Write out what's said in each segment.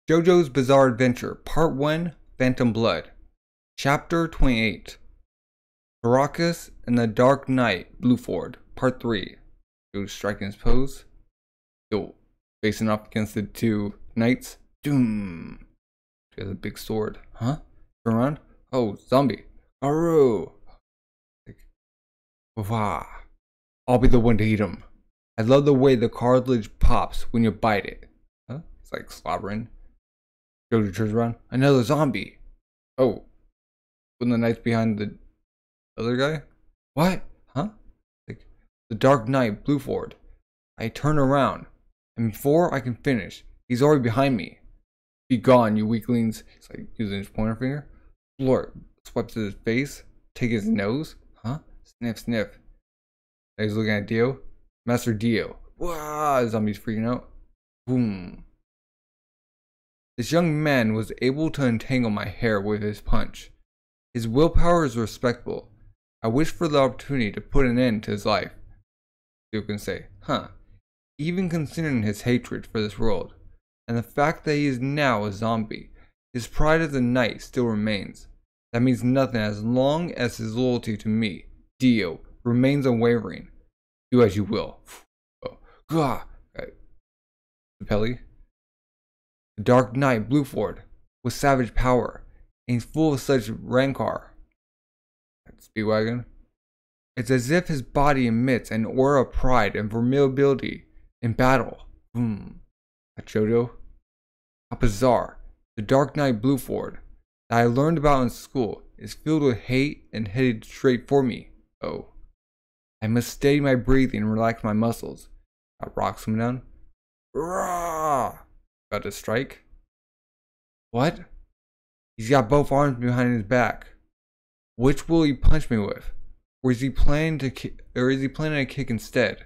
JoJo's Bizarre Adventure, Part 1, Phantom Blood. Chapter 28. Tarkus and the Dark Knight, Bruford, Part 3. JoJo striking his pose. Yo, facing off against the two knights. Doom. He has a big sword. Huh? Turn around. Oh, zombie. Aru. Wah. I'll be the one to eat him. I love the way the cartilage pops when you bite it. Huh? It's like slobbering. JoJo turns around. Another zombie. Oh. When the knight's behind the other guy? What? Huh? Like the Dark Knight, Bruford. I turn around. And before I can finish, he's already behind me. Be gone, you weaklings. He's like using his pointer finger. Lord swipes at his face. Take his nose. Huh? Sniff, sniff. Now he's looking at Dio. Master Dio. Wow, zombie's freaking out. Boom. This young man was able to untangle my hair with his punch. His willpower is respectable. I wish for the opportunity to put an end to his life. You can say, huh? Even considering his hatred for this world, and the fact that he is now a zombie, his pride as a knight still remains. That means nothing as long as his loyalty to me, Dio, remains unwavering. Do as you will. Oh, gah! Pelly. The Dark Knight, Bruford, with savage power, and he's full of such rancor. Speedwagon. It's as if his body emits an aura of pride and formidability in battle. Boom. JoJo. How bizarre. The Dark Knight, Bruford, that I learned about in school, is filled with hate and headed straight for me. Oh. I must steady my breathing and relax my muscles. Got rocks coming down. Rah! About to strike. What? He's got both arms behind his back. Which will he punch me with? Or is he planning to a kick instead?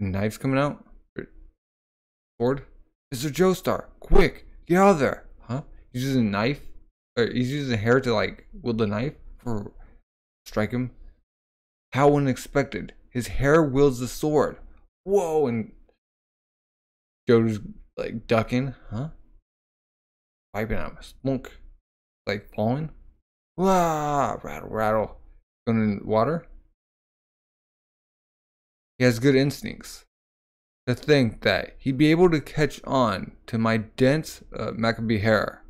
Knives coming out? Sword? Mr. Joestar, quick! Get out of there! Huh? He's using a knife? Or he's using hair to like wield the knife? Or strike him? How unexpected. His hair wields the sword. Whoa! And JoJo's like ducking. Huh? Wiping out my spunk. Like falling. Wah! Rattle, rattle. Going in water. He has good instincts. To think that he'd be able to catch on to my dense Maccabee hair.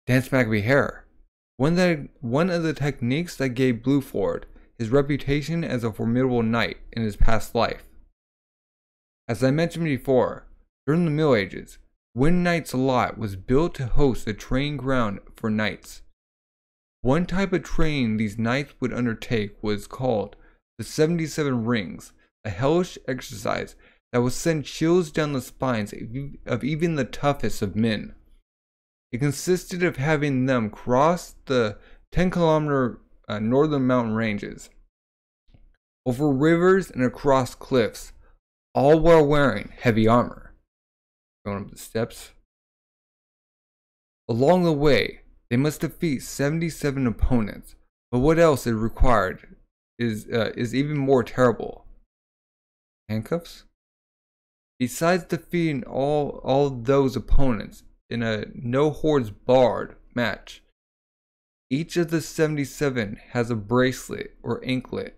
Dense Maccabee hair. One of the techniques that gave Bruford his reputation as a formidable knight in his past life. As I mentioned before, during the Middle Ages, Wind Knight's Lot was built to host a training ground for knights. One type of training these knights would undertake was called the 77 Rings, a hellish exercise that would send chills down the spines of even the toughest of men. It consisted of having them cross the 10-kilometer northern mountain ranges, over rivers and across cliffs, all while wearing heavy armor. Going up the steps. Along the way, they must defeat 77 opponents, but what else is required is even more terrible. Handcuffs? Besides defeating all those opponents in a no holds barred match, each of the 77 has a bracelet or anklet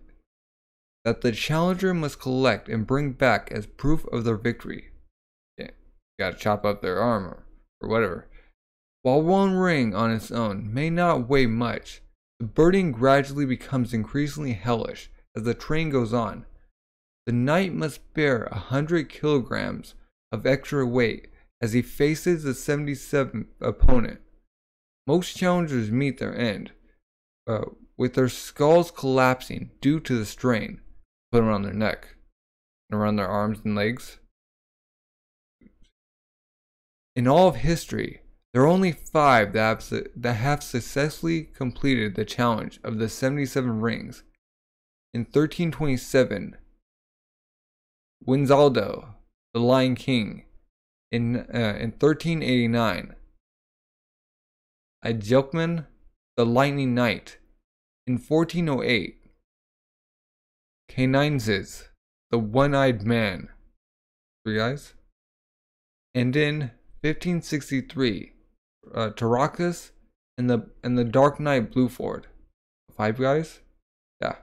that the challenger must collect and bring back as proof of their victory. Yeah, gotta chop up their armor or whatever. While one ring on its own may not weigh much, the burden gradually becomes increasingly hellish as the train goes on. The knight must bear 100 kilograms of extra weight as he faces the 77th opponent. Most challengers meet their end, with their skulls collapsing due to the strain put around their neck and around their arms and legs. In all of history, there are only 5 that have successfully completed the challenge of the 77 rings. In 1327, Winzaldo, the Lion King. In 1389, Ajelkman, the Lightning Knight. In 1408, Cainenses, the One-Eyed Man. 3 guys. And in 1563, Tarkus and the Dark Knight Bruford. 5 guys? Yeah.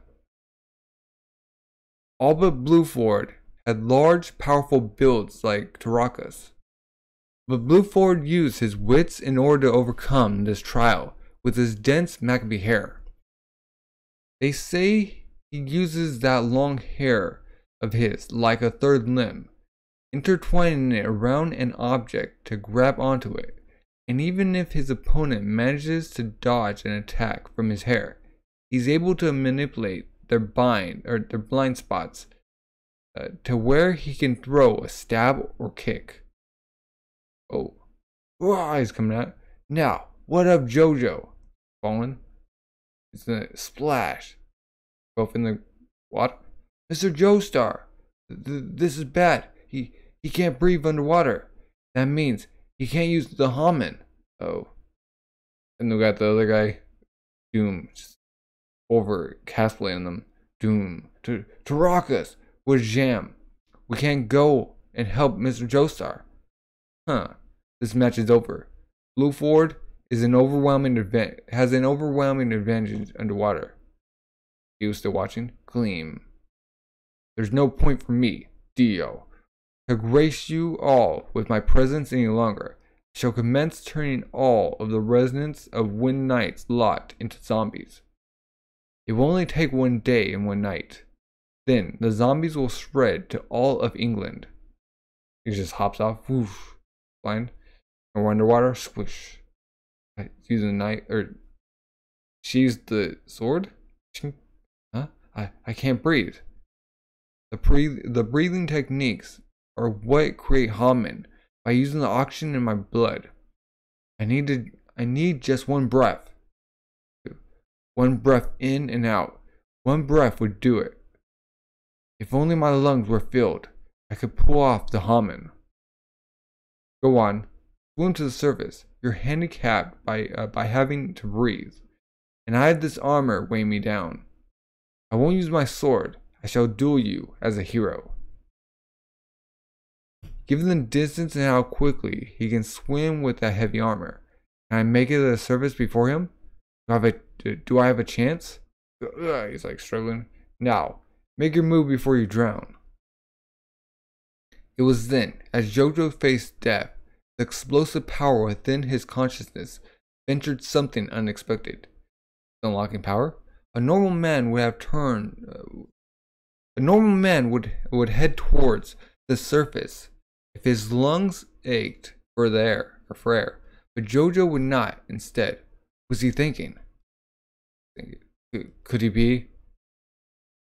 All but Bruford had large, powerful builds like Tarkus. But Bruford used his wits in order to overcome this trial with his dense Maccabee hair. They say he uses that long hair of his like a third limb, intertwining it around an object to grab onto it, and even if his opponent manages to dodge an attack from his hair, he's able to manipulate their blind spots to where he can throw a stab or kick. Oh, he's coming out. Now, what up, JoJo? Fallen. It's gonna splash. Both in the water. Mr. Joestar, this is bad. He can't breathe underwater. That means he can't use the Haman. Oh. And we got the other guy, Doom, just over cosplaying them. Doom. Tarkus with Jam. We can't go and help Mr. Joestar. Huh. This match is over. Bruford has an overwhelming advantage underwater. You still watching? Gleam. There's no point for me, Dio, to grace you all with my presence any longer. I shall commence turning all of the residents of Wind Knight's lot into zombies. It will only take 1 day and 1 night. Then the zombies will spread to all of England. He just hops off, whoosh, blind, or underwater, swish. Using the knife, or she's the sword. Huh? I can't breathe. The breathing techniques are what create Haman by using the oxygen in my blood. I need just 1 breath. 1 breath in and out. 1 breath would do it. If only my lungs were filled, I could pull off the Haman. Go on, swim to the surface. You're handicapped by having to breathe, and I have this armor weighing me down. I won't use my sword. I shall duel you as a hero. Given the distance and how quickly he can swim with that heavy armor, can I make it to the surface before him? Do I have a chance? He's like struggling. Now, make your move before you drown. It was then, as JoJo faced death, the explosive power within his consciousness ventured something unexpected. Unlocking power? A normal man would have turned. A normal man would head towards the surface if his lungs ached for air. But JoJo would not. Instead, was he thinking? Could he be?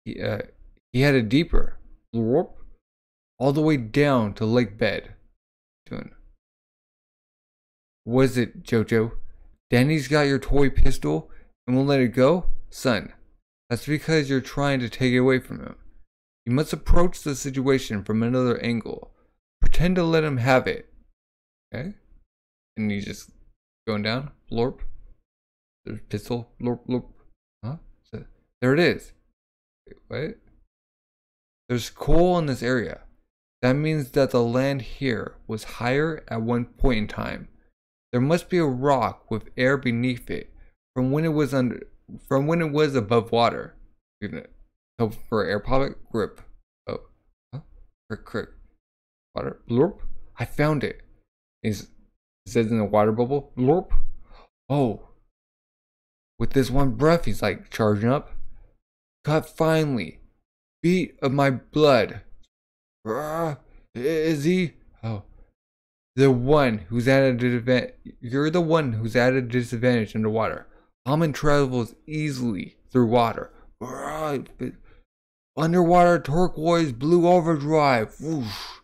He had a deeper, all the way down to lake bed. What is it, JoJo? Danny's got your toy pistol and won't let it go? Son, that's because you're trying to take it away from him. You must approach the situation from another angle. Pretend to let him have it. Okay? And he's just going down. Blorp. There's pistol. Blorp, blorp. Huh? So, there it is. Wait, what? There's coal in this area. That means that the land here was higher at one point in time. There must be a rock with air beneath it from when it was above water. So for air pocket grip. Oh, huh? Crick. Water. Blorp. I found it. It says in the water bubble. Blorp. Oh. With this 1 breath, he's like charging up. Cut finely. Beat of my blood. Is he? Oh. The one who's at a disadvantage. You're the one who's at a disadvantage underwater. Haman travels easily through water. Underwater turquoise blue overdrive. Whoosh.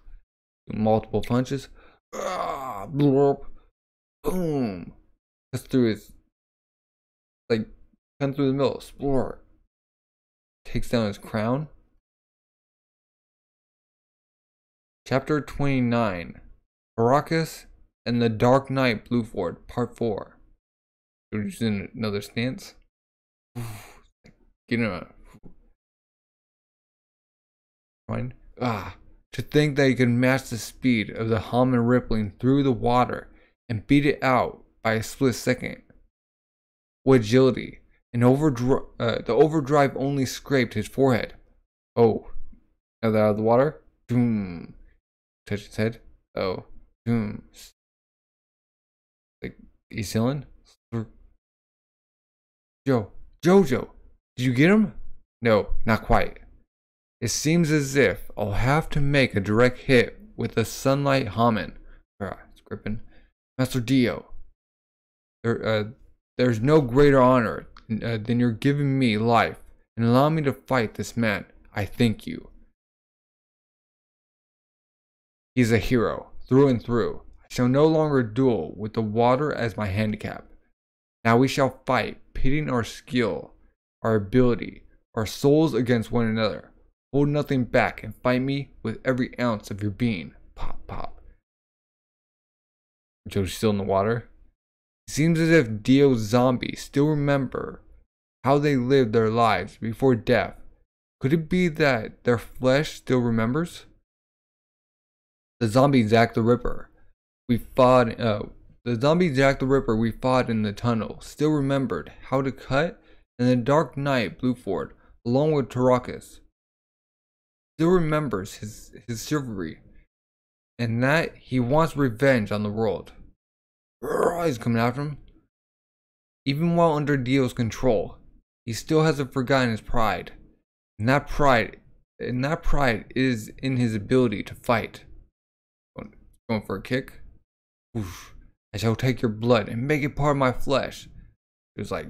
Multiple punches. Blurp. Boom. Cuts through his. Like, cut through the middle. Splur. Takes down his crown. Chapter 29. Tarkus and the Dark Knight Bruford, Part 4. We're just in another stance. Get him out. Fine. To think that he could match the speed of the Haman rippling through the water and beat it out by a split second. With agility, the overdrive only scraped his forehead. Oh, now they're out of the water? Doom. Touch his head. Oh, doom. Like, he's healing? Jojo, did you get him? No, not quite. It seems as if I'll have to make a direct hit with the Sunlight Haman. Scrippin'. Master Dio. There's no greater honor than your giving me life and allowing me to fight this man. I thank you. He's a hero, through and through. I shall no longer duel with the water as my handicap. Now we shall fight, pitting our skill, our ability, our souls against one another. Hold nothing back and fight me with every ounce of your being. Pop, pop. Joe's still in the water. It seems as if Dio's zombies still remember how they lived their lives before death. Could it be that their flesh still remembers? The zombie Jack the Ripper we fought in the tunnel still remembered how to cut, and the Dark Knight Bruford, along with Tarkus, still remembers his chivalry, and that he wants revenge on the world. He's coming after him. Even while under Dio's control, he still hasn't forgotten his pride. And that pride is in his ability to fight. Going for a kick. Oof. I shall take your blood and make it part of my flesh. It was like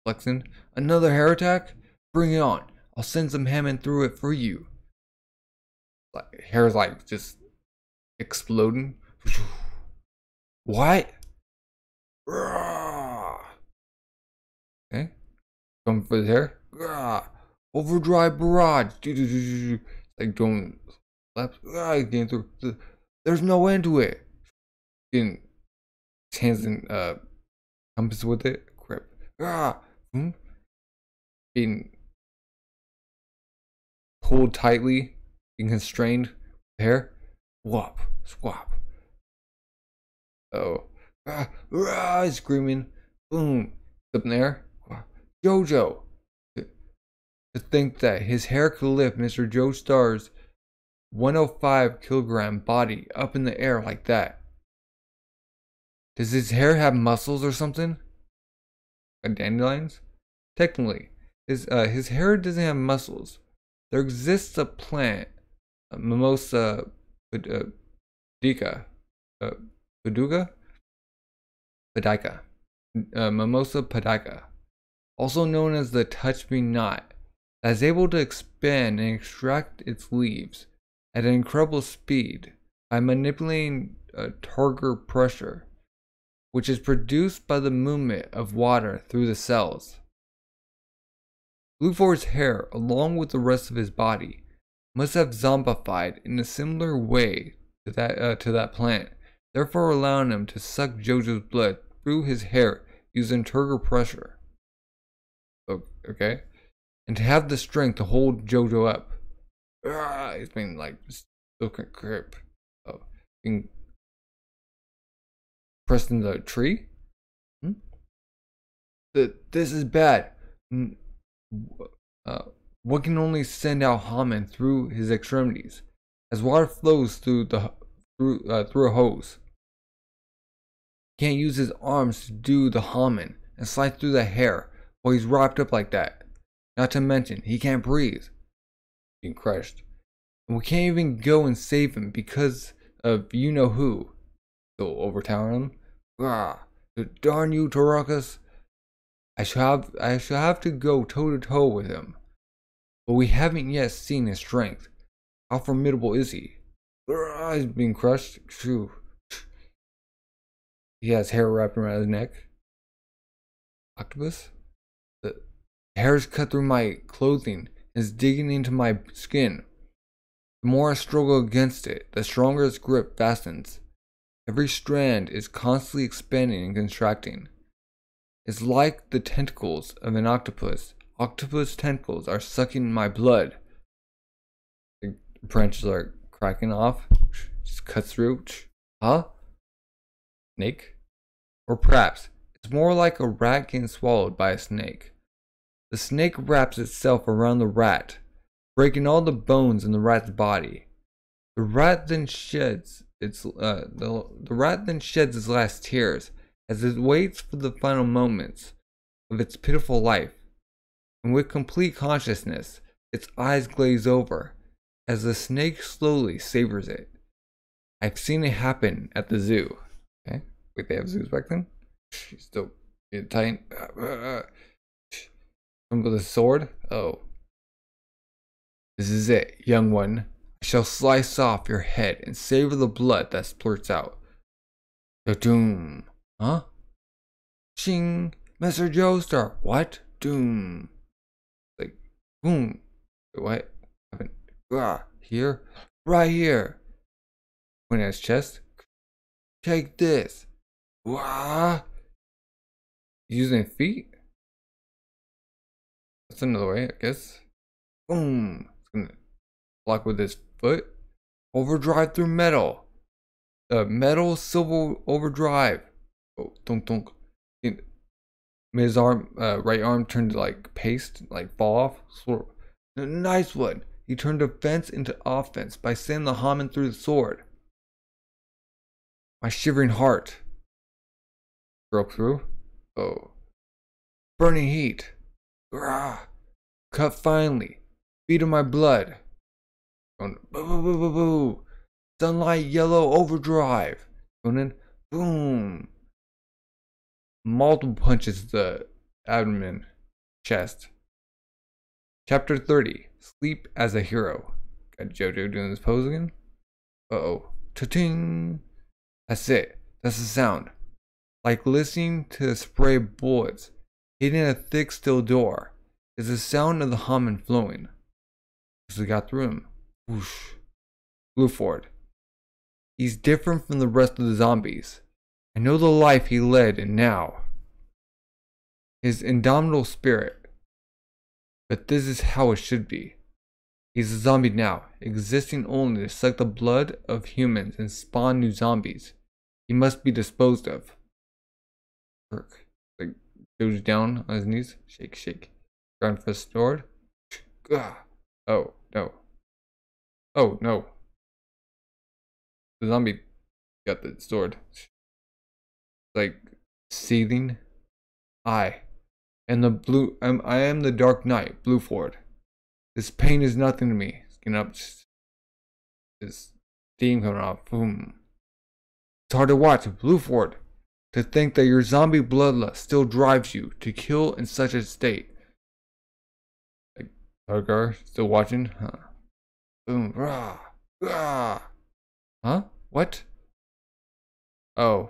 flexing. Another hair attack? Bring it on. I'll send some Hammond through it for you. Like hair's like just exploding. What? Okay. Going for the hair. Overdrive barrage. Like doing laps. Getting through. There's no end to it. Getting his hands in compass with it. Grip. Being pulled tightly. Being constrained. Hair. Swap. Swap. Oh. Screaming. Boom. Up in the air. JoJo. To think that his hair could lift Mr. Joe Star's 105-kilogram body up in the air like that. Does his hair have muscles or something? Dandelions? Technically, his hair doesn't have muscles. There exists a plant, Mimosa Padica. Mimosa Padica, also known as the touch me not, that is able to expand and extract its leaves at an incredible speed by manipulating target pressure, which is produced by the movement of water through the cells. Bruford's hair, along with the rest of his body, must have zombified in a similar way to that plant, therefore allowing him to suck JoJo's blood through his hair using turgor pressure. Okay? And to have the strength to hold JoJo up. He's being like still grip. Being pressed in the tree? This is bad. What can only send out Haman through his extremities, as water flows through a hose. He can't use his arms to do the Haman and slide through the hair while he's wrapped up like that. Not to mention, he can't breathe. Being crushed. And we can't even go and save him because of you know who. Still overtowering him. Darn you, Tarkus. I shall have to go toe to toe with him. But we haven't yet seen his strength. How formidable is he? He's being crushed. He has hair wrapped around his neck. Octopus? The hair is cut through my clothing and is digging into my skin. The more I struggle against it, the stronger its grip fastens. Every strand is constantly expanding and contracting. It's like the tentacles of an octopus. Octopus tentacles are sucking my blood. branches are cracking off. Just cuts through. Huh? Snake? Or perhaps it's more like a rat getting swallowed by a snake. The snake wraps itself around the rat, breaking all the bones in the rat's body. The rat then sheds its last tears as it waits for the final moments of its pitiful life. And with complete consciousness, its eyes glaze over as the snake slowly savors it. I've seen it happen at the zoo. Okay, wait, they have zoos back then? Still getting tight. With a sword? Oh. This is it, young one. I shall slice off your head and savor the blood that splurts out. Doom. Huh? Ching. Mr. Joestar. What? Doom. Like, boom. Wait, what happened? Ah, here? Right here. Pointing at his chest. Take this. Wah. Using feet? That's another way, I guess. Boom. It's gonna block with his foot. Overdrive through metal. Metal silver overdrive. Oh, dunk dunk. His arm, right arm turned to like paste, like fall off. Nice one. He turned defense into offense by sending the Haman through the sword. My shivering heart broke through. Oh. Burning heat. Grah. Cut finely. Beat of my blood. Going boo boo boo boo boo. Sunlight yellow overdrive. Going in. Boom. Multiple punches the abdomen, chest. Chapter 30. Sleep as a hero. Got JoJo doing this pose again. Uh-oh. Ta-ting. That's it. That's the sound. Like listening to the spray of bullets hitting a thick steel door is the sound of the Haman flowing. As we got through him. Whoosh. Bruford. He's different from the rest of the zombies. I know the life he led and now. His indomitable spirit. But this is how it should be. He's a zombie now, existing only to suck the blood of humans and spawn new zombies. He must be disposed of. Like, goes down on his knees. Shake, shake. Ground for the sword. Oh, no. Oh, no. The zombie got the sword. Like, seething. I am the Dark Knight, Bruford. This pain is nothing to me. Skin up. This steam coming off. Boom. It's hard to watch, Bruford. To think that your zombie bloodlust still drives you to kill in such a state. Like, Tarkus still watching? Huh? Boom. Rah. Rah. Huh? What? Oh.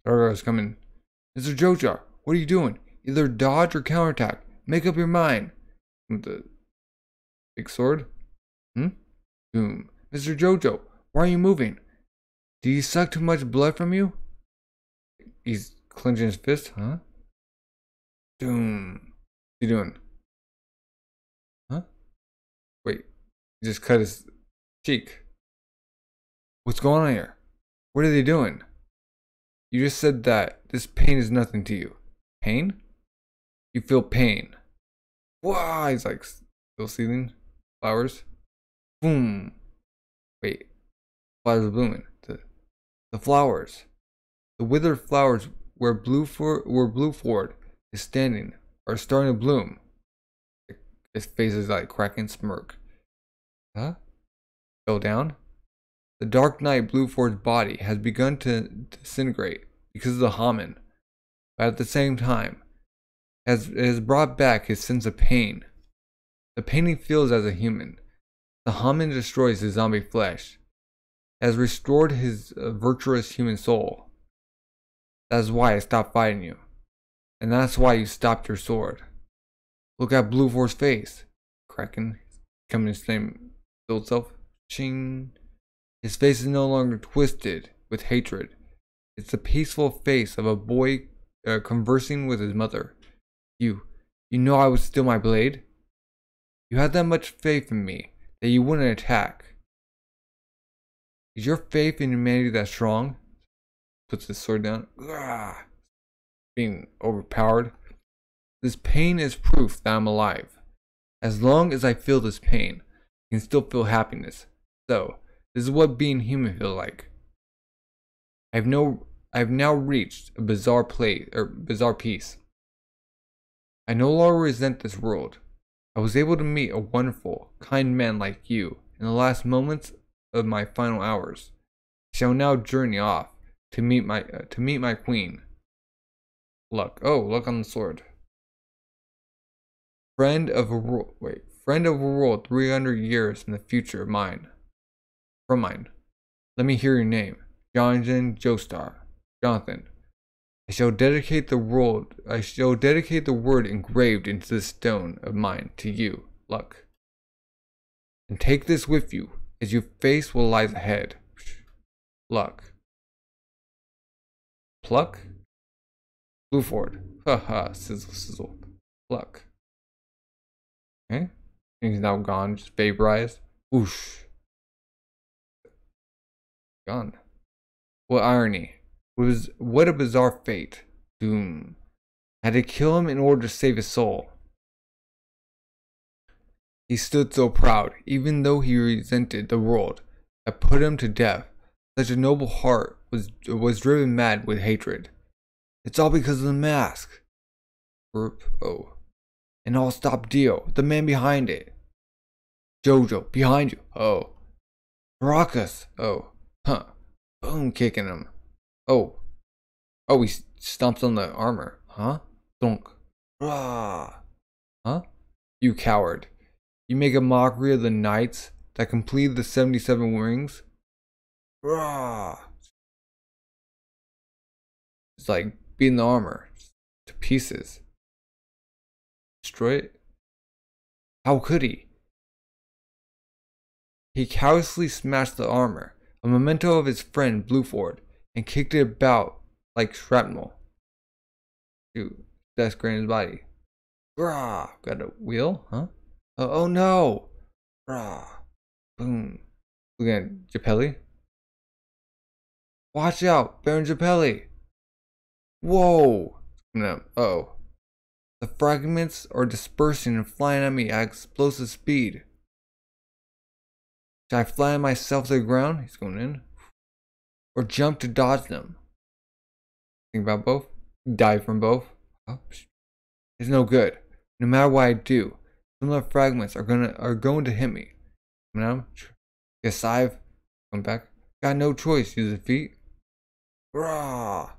Tarkus coming. Mr. JoJo, what are you doing? Either dodge or counterattack. Make up your mind. With the big sword. Boom. Mr. JoJo, why are you moving? Did he suck too much blood from you? He's clenching his fist, huh? Doom. What's he doing? Huh? Wait. He just cut his cheek. What's going on here? What are they doing? You just said that this pain is nothing to you. Pain? You feel pain. Wow, he's like still seething. Flowers. Boom. Wait. Flowers are blooming. The flowers. The withered flowers where Bruford is standing are starting to bloom. His face is like cracking smirk. Huh? Fell down? The Dark Knight Bruford's body has begun to disintegrate because of the Haman, but at the same time, it has brought back his sense of pain. The pain he feels as a human. The Haman destroys his zombie flesh, has restored his virtuous human soul. That's why I stopped fighting you. And that's why you stopped your sword. Look at Bruford's face. Cracking. Coming to his same old self. Ching. His face is no longer twisted with hatred. It's the peaceful face of a boy conversing with his mother. You know I would steal my blade? You had that much faith in me that you wouldn't attack. Is your faith in humanity that strong? Puts his sword down. Being overpowered. This pain is proof that I'm alive. As long as I feel this pain, I can still feel happiness. So, this is what being human feels like. I've now reached a bizarre peace. I no longer resent this world. I was able to meet a wonderful, kind man like you in the last moments of my final hours. I shall now journey off to meet my queen. Luck. Oh, luck on the sword. Friend of a world 300 years in the future of mine. From mine. Let me hear your name. Jonathan Joestar. Jonathan. I shall dedicate the word engraved into this stone of mine to you, Luck. And take this with you as you face what lies ahead. Luck. Pluck? Bruford. Haha, sizzle sizzle. Pluck. Okay. He's now gone, just vaporized. Whoosh. Gone. What irony. What a bizarre fate. Doom. I had to kill him in order to save his soul. He stood so proud, even though he resented the world that put him to death. Such a noble heart was driven mad with hatred. It's all because of the mask. Oh. An all-stop deal. The man behind it. JoJo, behind you. Oh. Tarkus. Oh. Huh. Boom, kicking him. Oh. Oh, he stomps on the armor. Huh? Donk. Rah. Huh? You coward. You make a mockery of the knights that completed the 77 rings? Rah. It's like beating the armor to pieces. Destroy it? How could he? He callously smashed the armor, a memento of his friend Bruford, and kicked it about like shrapnel. Shoot, that's Granny's body. Grah! Got a wheel? Huh? Oh no! Grah! Boom. Look at Japelli. Watch out, Baron Japelli! Whoa! Oh. The fragments are dispersing and flying at me at explosive speed. Should I flatten myself to the ground? He's going in. Or jump to dodge them? Think about both. Die from both. Oh, it's no good. No matter what I do, some of the fragments are going to hit me. You know? Guess I've come back. Got no choice. Use the feet. Rah!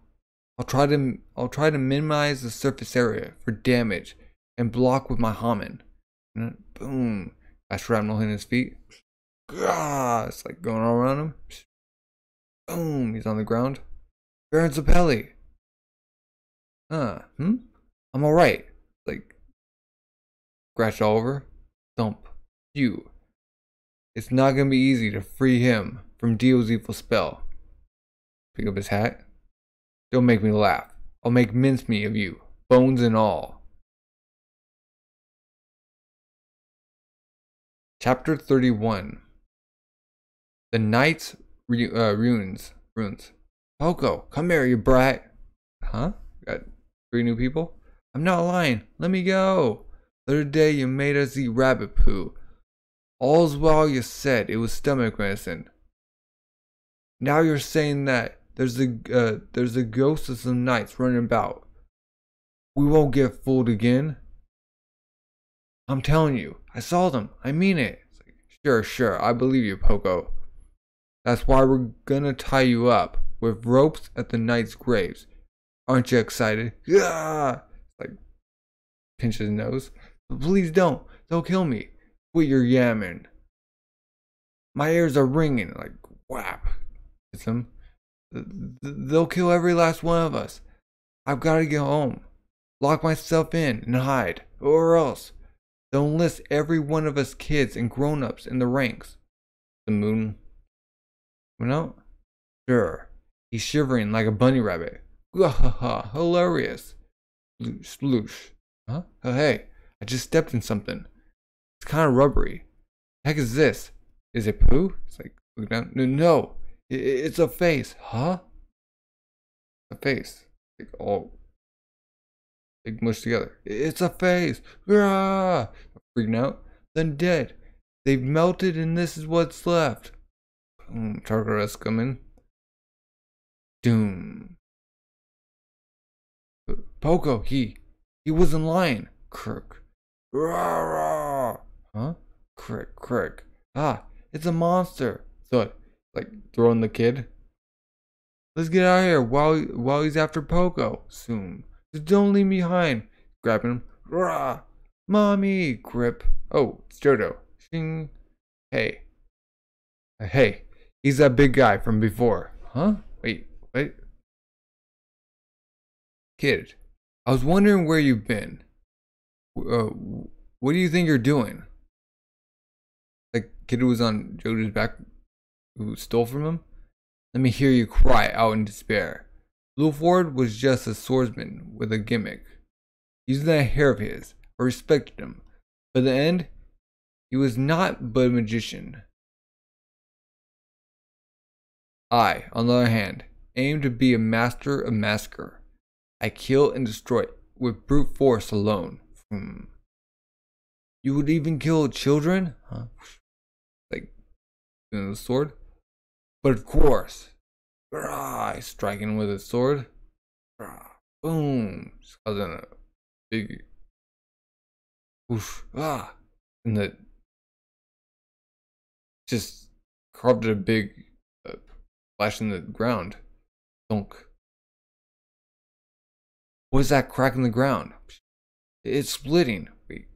I'll try to minimize the surface area for damage and block with my Hamen. Boom! Got shrapnel hitting his feet. Gah! It's like going all around him. Boom! He's on the ground. Baron Zapelli. I'm alright. Like, scratch all over. Thump. You. It's not gonna be easy to free him from Dio's evil spell. Pick up his hat. Don't make me laugh. I'll make mincemeat of you, bones and all. Chapter 31. The Knight's Runes. Poco, come here, you brat. Huh? Got 3 new people? I'm not lying. Let me go. The other day you made us eat rabbit poo. All's well you said it was stomach medicine. Now you're saying that there's a ghost of some knights running about. We won't get fooled again. I'm telling you, I saw them. I mean it. It's like, sure, I believe you, Poco. That's why we're gonna tie you up with ropes at the knights' graves. Aren't you excited? Yeah. Like, pinch his nose. Please don't. They'll kill me. Quit your yamming. My ears are ringing. Like, whap. It's him. They'll kill every last one of us. I've got to get home. Lock myself in and hide. Or else they'll enlist every one of us kids and grown-ups in the ranks. The moon went out? Sure. He's shivering like a bunny rabbit. Hilarious. Sploosh. Huh? Oh, hey, I just stepped in something. It's kind of rubbery. The heck is this? Is it poo? It's like, look down. No. It's a face. Huh? A face. Like all like mushed together. It's a face. Rah! Freaking out. Then dead. They've melted and this is what's left. Tarkus coming. Doom. Poco, he wasn't lying. Crook. Rah! Huh? Crick. Ah, it's a monster. Thud. Like throwing the kid. Let's get out of here while he's after Poco. Soon. Just don't leave me behind. Grabbing him. Rah! Mommy! Grip. Oh, it's JoJo. Shing. Hey. Hey. He's that big guy from before. Huh? Wait. Kid. I was wondering where you've been. What do you think you're doing? Like kid who was on JoJo's back who stole from him? Let me hear you cry out in despair. Bruford was just a swordsman with a gimmick. Using that hair of his, I respected him. But in the end, he was not but a magician. I, on the other hand, aim to be a master of massacre. I kill and destroy with brute force alone. You would even kill children? Huh? Like, the sword? But of course. Striking with his sword. Boom. Just causing a big. Whoosh. And the. Just carved a big splash in the ground. Thunk. What is that crack in the ground? It's splitting. Wait.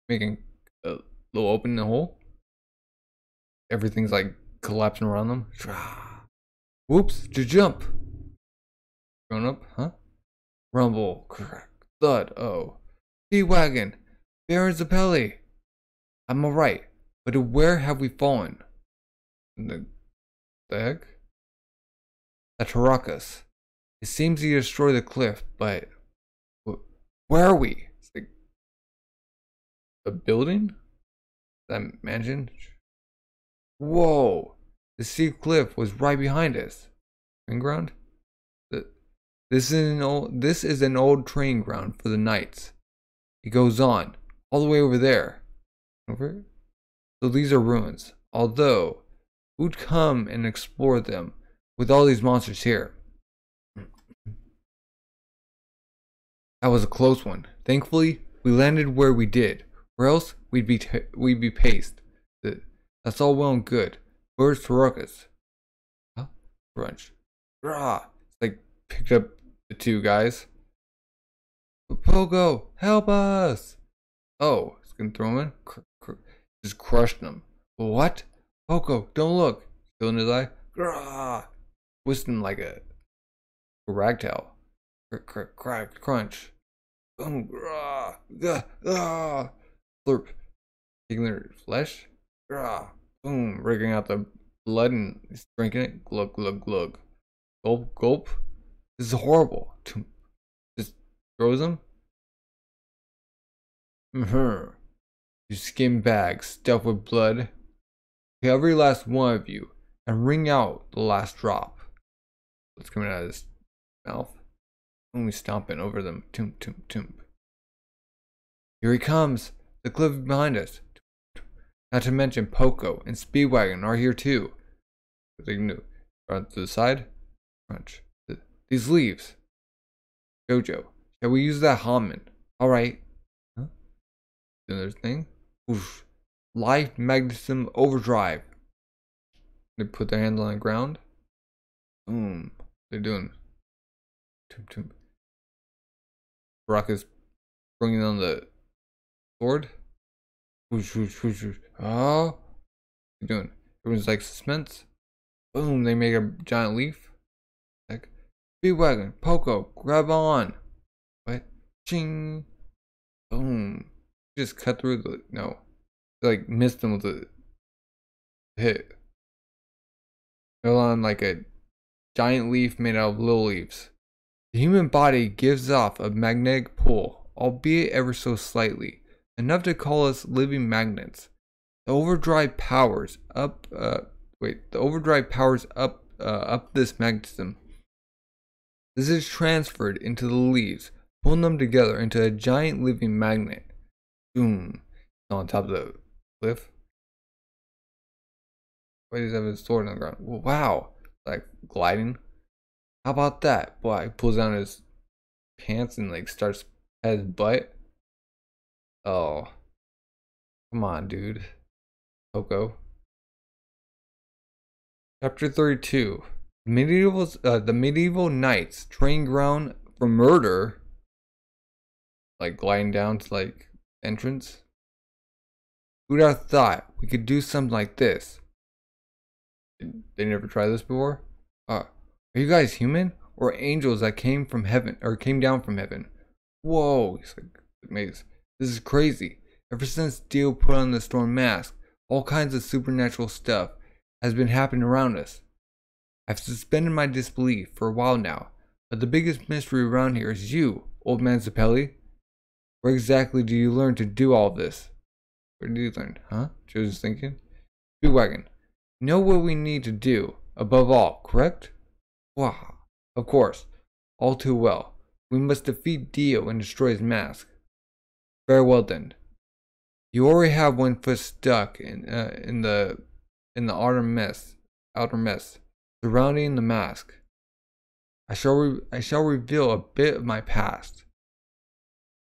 Making a little opening in the hole? Everything's like collapsing around them. Whoops, to jump. Going up, huh? Rumble, crack, thud, oh. Speedwagon, Baron Zappelli. I'm alright, but where have we fallen? The heck? At Tarkus. It seems he destroyed the cliff, but where are we? It's like a building? That mansion? Whoa! The sea cliff was right behind us. Train ground? This is an old train ground for the knights. It goes on, all the way over there. Over? So these are ruins. Although, who'd come and explore them with all these monsters here? That was a close one. Thankfully, we landed where we did, or else we'd be paced. That's all well and good. Where's Tarkus? Huh? Crunch. Rah! It's like picked up the two guys. Pogo, help us! Oh, it's gonna throw him in. Just crushed him. What? Pogo, don't look. Still in his eye. Rah! Twisting him like a ragtail. Crack, crunch. Boom, rah, slurp. Taking their flesh. Rah, boom, rigging out the blood and he's drinking it. Glug, glug, glug. Gulp, gulp. This is horrible. Just throws him. You skin bags stuffed with blood. Kill every last one of you and wring out the last drop. What's coming out of his mouth? Only stomping over them. Toomp, toomp, toomp. Here he comes. The cliff behind us. Not to mention Poco and Speedwagon are here too. They can do. To the side. Crunch. These leaves. JoJo. Shall we use that Hammond? Alright. Huh? Doing their thing. Oof. Life magnetism overdrive. They put their hands on the ground. Boom. They're doing. Toomp, toomp. Rock is bringing on the sword. Whoosh, whoosh, whoosh, whoosh. Oh, what are you doing? Everyone's like suspense. Boom, they make a giant leaf. Like, Speedwagon, Poco, grab on. What? Ching. Boom. Just cut through the. No. Like, missed them with a hit. They're on like a giant leaf made out of little leaves. The human body gives off a magnetic pull, albeit ever so slightly, enough to call us living magnets. The overdrive powers up Wait, the overdrive powers up this magnetism. This is transferred into the leaves, pulling them together into a giant living magnet. Boom. On top of the cliff. Why does he have his sword on the ground? Wow. Like gliding. How about that? Boy, he pulls down his pants and like starts at his butt. Oh. Come on, dude. Coco. Chapter 32. The medieval knights train ground for murder. Like gliding down to like entrance. Who'd have thought we could do something like this? They never tried this before? Are you guys human? Or angels that came from heaven or came down from heaven? Whoa, he's like amazed. This is crazy. Ever since Dio put on the storm mask, all kinds of supernatural stuff has been happening around us. I've suspended my disbelief for a while now, but the biggest mystery around here is you, old man Zappelli. Where exactly do you learn to do all of this? Where did you learn? Huh? Joe's thinking. Speedwagon. Know what we need to do, above all, correct? Wow. Of course. All too well. We must defeat Dio and destroy his mask. Very well then. You already have one foot stuck in the outer mess surrounding the mask. I shall reveal a bit of my past.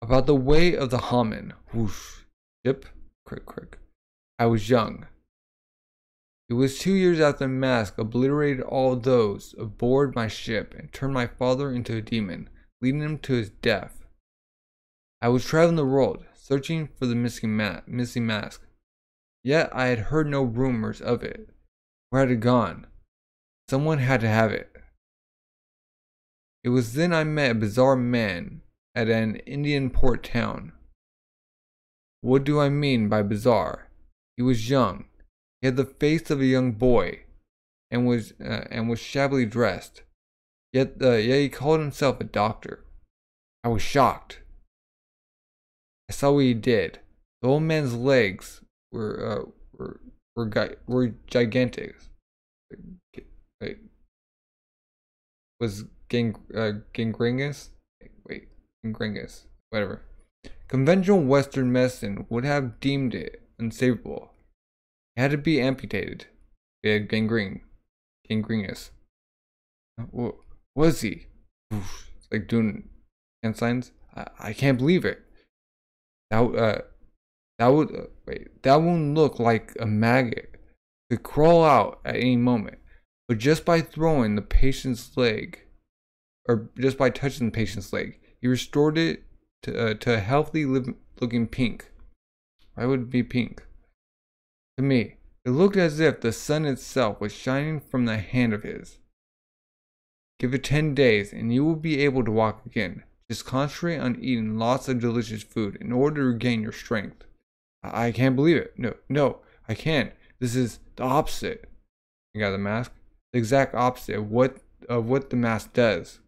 About the way of the Haman. Whoosh. Yep. Crick. I was young. It was 2 years after the mask obliterated all those aboard my ship and turned my father into a demon, leading him to his death. I was traveling the world, searching for the missing mask. Yet I had heard no rumors of it. Where had it gone? Someone had to have it. It was then I met a bizarre man at an Indian port town. What do I mean by bizarre? He was young. He had the face of a young boy, and was shabbily dressed. Yet he called himself a doctor. I was shocked. I saw what he did. The old man's legs were gigantic. Wait, was gangrenous? Wait, gangrenous. Whatever. Conventional Western medicine would have deemed it unsavable. It had to be amputated. It had gangrenous. What was he? Oof, it's like doing hand signs. I can't believe it. That won't look like a maggot. It could crawl out at any moment. But just by throwing the patient's leg, or just by touching the patient's leg, he restored it to a healthy looking pink. Why would it be pink? To me, it looked as if the sun itself was shining from the hand of his. Give it 10 days and you will be able to walk again. Just concentrate on eating lots of delicious food in order to regain your strength. I can't believe it. No, I can't. This is the opposite. You got the mask? The exact opposite of what the mask does.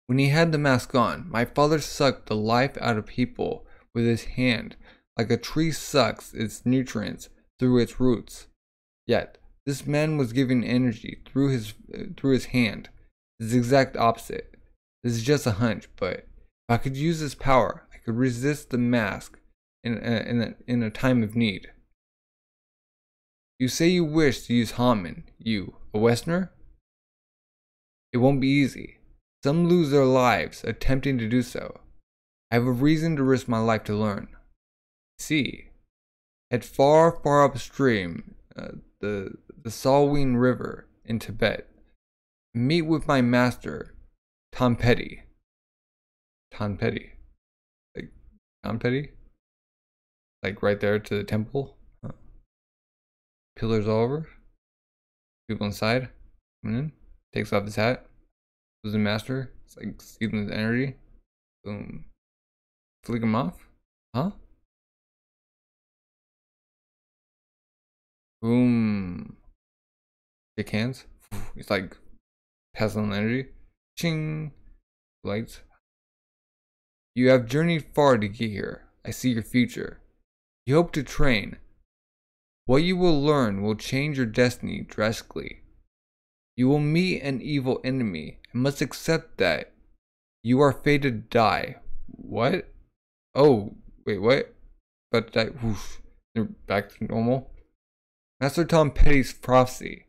When he had the mask on, my father sucked the life out of people with his hand, like a tree sucks its nutrients through its roots. Yet, this man was giving energy through his hand. It's the exact opposite. This is just a hunch, but if I could use this power, I could resist the mask in a time of need. You say you wish to use Haman, you, a Westerner? It won't be easy. Some lose their lives attempting to do so. I have a reason to risk my life to learn. See, head far upstream, the Salween River in Tibet. Meet with my master, Tonpetty. Tonpetty? Like, Tonpetty? Like right there to the temple? Pillars all over. People inside. Coming in. Takes off his hat. Who's the master? It's like stealing his energy. Boom. Flick him off? Huh? Boom. Shake hands. It's like passing on energy. Ching. Lights. You have journeyed far to get here. I see your future. You hope to train. What you will learn will change your destiny drastically. You will meet an evil enemy and must accept that you are fated to die. What? Oh, wait, what? But that, whoosh, they're back to normal. Master Tom Petty's prophecy.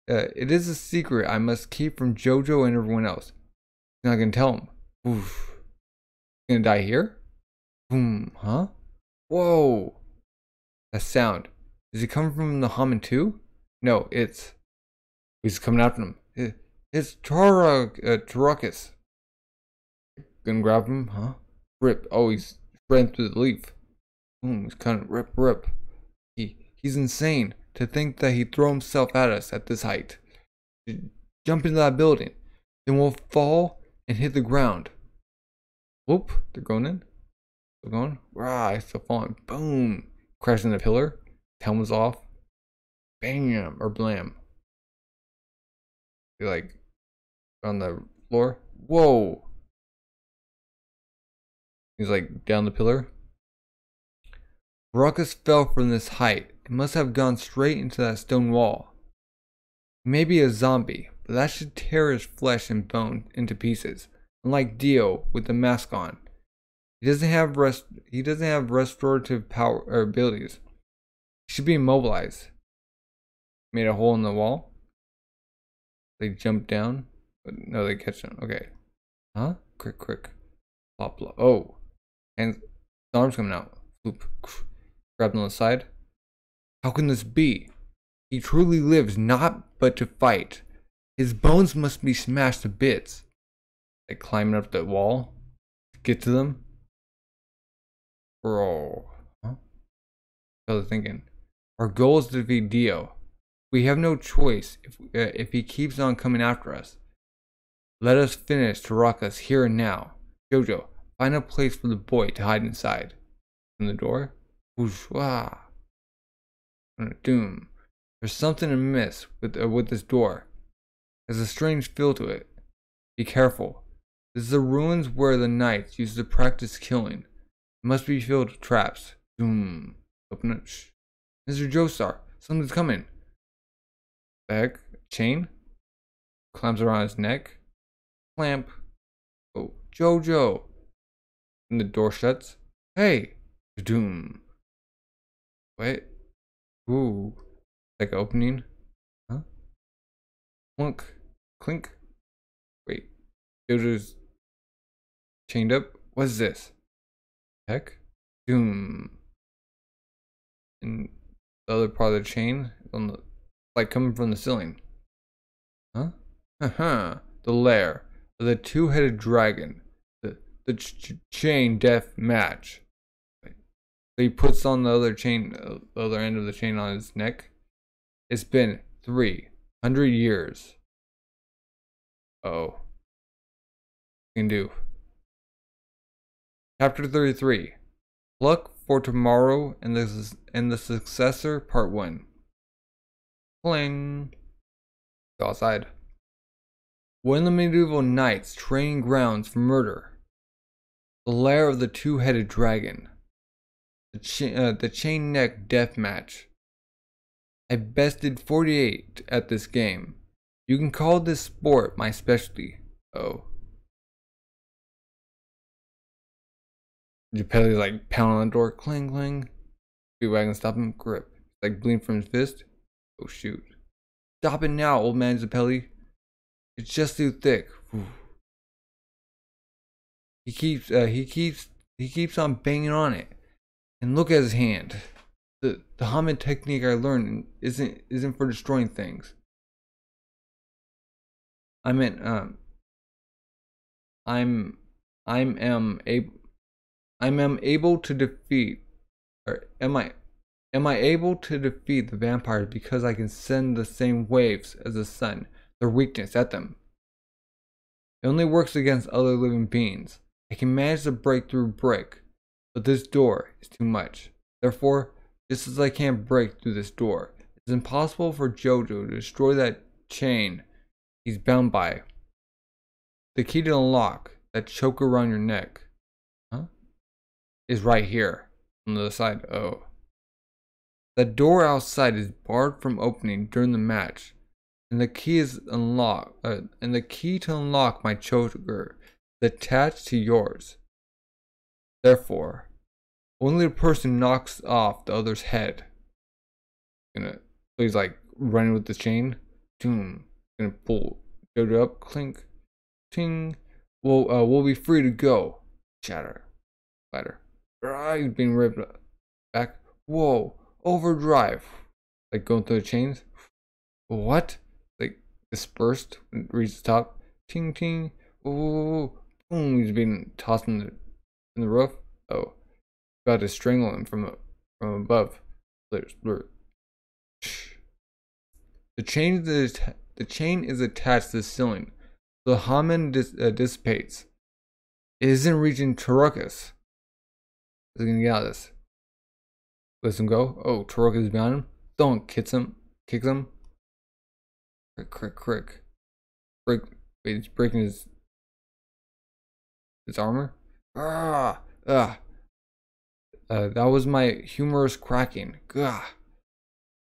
It is a secret I must keep from JoJo and everyone else. I'm not gonna tell him. Oof. Gonna die here? Boom, huh? Whoa! That sound. Is it coming from the Haman too? No, he's coming after him. It's Tarkus. Gonna grab him, huh? Rip. Oh, he's spreading through the leaf. Boom, he's kind of rip. He's insane to think that he'd throw himself at us at this height. Jump into that building. Then we'll fall and hit the ground. Whoop, they're going in. They're going. Rah, it's still falling. Boom. Crashing the pillar. Helmet's off. Bam, or blam. You're like on the floor. Whoa. He's like down the pillar. Ruckus fell from this height. It must have gone straight into that stone wall. He may be a zombie, but that should tear his flesh and bone into pieces. Unlike Dio with the mask on, he doesn't have restorative power or abilities. He should be immobilized. Made a hole in the wall. They jump down, but no, they catch him. Okay, huh? Quick, plop. Oh, and his arms coming out. Floop. Grabbed on the side. How can this be? He truly lives not but to fight. His bones must be smashed to bits. Like climbing up the wall to get to them. Bro. Huh? I was thinking. Our goal is to defeat Dio. We have no choice if he keeps on coming after us. Let us finish Tarkus here and now. JoJo, find a place for the boy to hide inside. From the door? Bourgeois. Doom. There's something amiss with this door. There's a strange feel to it. Be careful. This is the ruins where the knights used to practice killing. It must be filled with traps. Doom. Open it. Shh. Mr. Joestar, something's coming. Back. Chain. Clamps around his neck. Clamp. Oh, JoJo. And the door shuts. Hey. Doom. Wait. Ooh. Like an opening. Huh? Clunk. Clink. Wait. JoJo's chained up. What's this? Heck? Doom. And the other part of the chain on the like coming from the ceiling. Huh? Haha. The lair of the two-headed dragon. The chain death match. So he puts on the other chain, the other end of the chain on his neck. It's been 300 years. Oh. Can do. Chapter 33. Pluck for tomorrow and the Successor Part 1. Cling. Go outside. One of the medieval knights' training grounds for murder. The lair of the two-headed dragon. The chain neck death match. I bested 48 at this game. You can call this sport my specialty. Oh. Geppetto's like pounding on the door. Cling, cling. Speedwagon stop him. Grip. Like bleeding from his fist. Oh shoot. Stop it now, old man Geppetto. It's just too thick. Whew. He keeps on banging on it. And look at his hand. The Haman technique I learned isn't for destroying things. I meant I am able to defeat, or am I able to defeat the vampires because I can send the same waves as the sun, their weakness at them. It only works against other living beings. I can manage to break through brick, but this door is too much. Therefore, just as I can't break through this door, it's impossible for JoJo to destroy that chain he's bound by. The key to unlock that choke around your neck, huh, is right here on the other side. Oh. The door outside is barred from opening during the match, and the key is unlocked. And the key to unlock my choker is attached to yours. Therefore, only the person knocks off the other's head. So he's like running with the chain. Doom. Gonna pull JoJo up. Clink. Ting. We'll be free to go. Shatter. Ladder. He's being ripped back. Whoa. Overdrive. Like going through the chains. What? Like dispersed when it reaches the top. Ting ting. Whoa. Boom. He's being tossed in the roof. Oh. About to strangle him from above. The chain is attached to the ceiling. The Haman dissipates. It isn't reaching Tarkus. Is gonna get out of this. Lets him go. Oh, Tarkus is behind him. Don't kicks him. Crick. Wait, he's breaking his armor. That was my humorous cracking. Gah.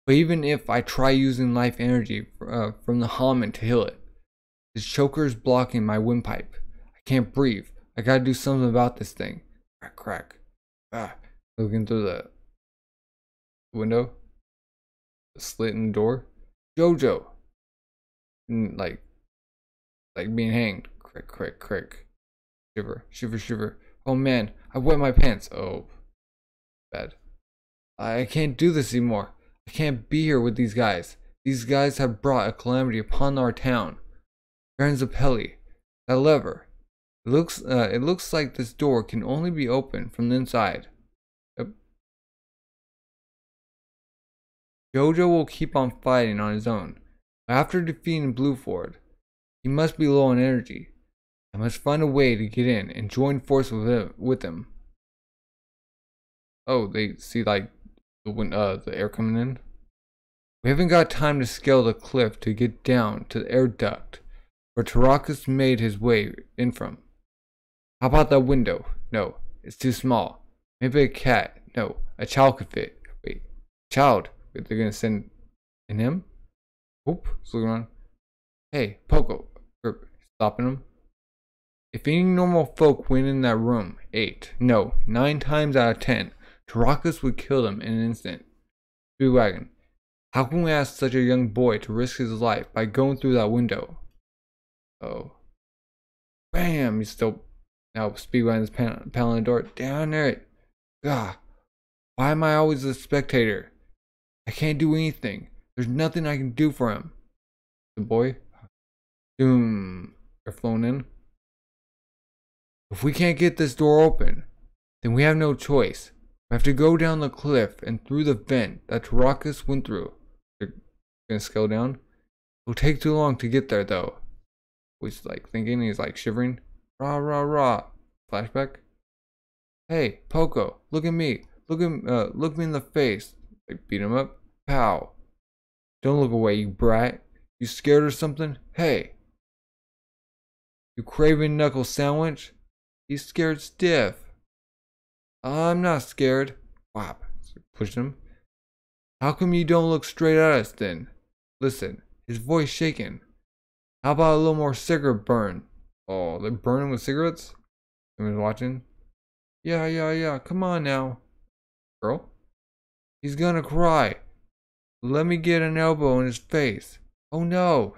But even if I try using life energy from the Haman to heal it, his choker is blocking my windpipe. I can't breathe. I gotta do something about this thing. Crack. Looking through the window, the slit in the door. JoJo, like being hanged. Crick. Shiver. Oh man, I wet my pants. Oh, bad. I can't do this anymore. I can't be here with these guys. These guys have brought a calamity upon our town. Baron Zappelli, that lever. It looks like this door can only be opened from the inside. Yep. JoJo will keep on fighting on his own. After defeating Bruford, he must be low on energy. I must find a way to get in and join force with him. Oh, they see like the air coming in. We haven't got time to scale the cliff to get down to the air duct where Tarkus made his way in from. How about that window? No, it's too small. Maybe a cat. No, a child could fit. Wait, child? Wait, they're gonna send in him? Whoop, he's looking around. Hey, Poco. Stopping him. If any normal folk went in that room, 9 times out of 10, Tarkus would kill them in an instant. Speedwagon. How can we ask such a young boy to risk his life by going through that window? Oh. Bam! He's still... Now Speedwagon's pounding the door. Down there! Gah! Why am I always a spectator? I can't do anything. There's nothing I can do for him. The boy? Doom. They're flown in. If we can't get this door open, then we have no choice. We have to go down the cliff and through the vent that Tarkus went through. They're gonna scale down. It'll take too long to get there though. He's like thinking, he's like shivering. Rah. Flashback. Hey, Poco, look at me. Look me in the face. Like beat him up. Pow. Don't look away, you brat. You scared or something? Hey. You craving knuckle sandwich? He's scared stiff. I'm not scared. Whap. Push him. How come you don't look straight at us then? Listen, his voice shaking. How about a little more cigarette burn? Oh, they're burning with cigarettes? Someone's watching? Yeah. Come on now. Girl? He's gonna cry. Let me get an elbow in his face. Oh no.